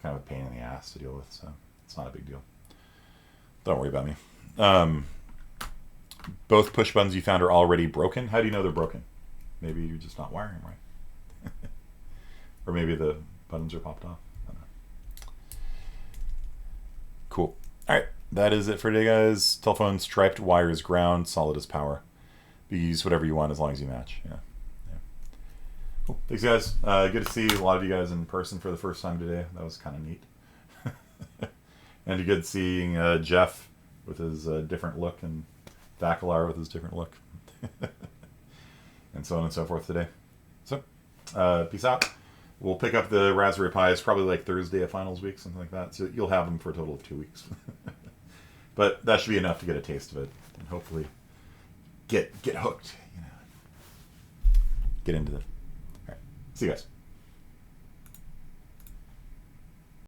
S1: kind of a pain in the ass to deal with, so it's not a big deal. Don't worry about me. Both push buttons you found are already broken. How do you know they're broken? Maybe you're just not wiring them right. Or maybe the buttons are popped off. I don't know. Cool. All right. That is it for today, guys. Telephone striped, wires ground, solid as power. You use whatever you want as long as you match. Yeah. Cool. Thanks, guys. Good to see a lot of you guys in person for the first time today. That was kind of neat. And good seeing Jeff with his different look and Vacalar with his different look. And so on and so forth today. So, peace out. We'll pick up the Raspberry Pis probably like Thursday of finals week, something like that. So you'll have them for a total of 2 weeks. But that should be enough to get a taste of it, and hopefully get hooked. Get into it. All right. See you guys.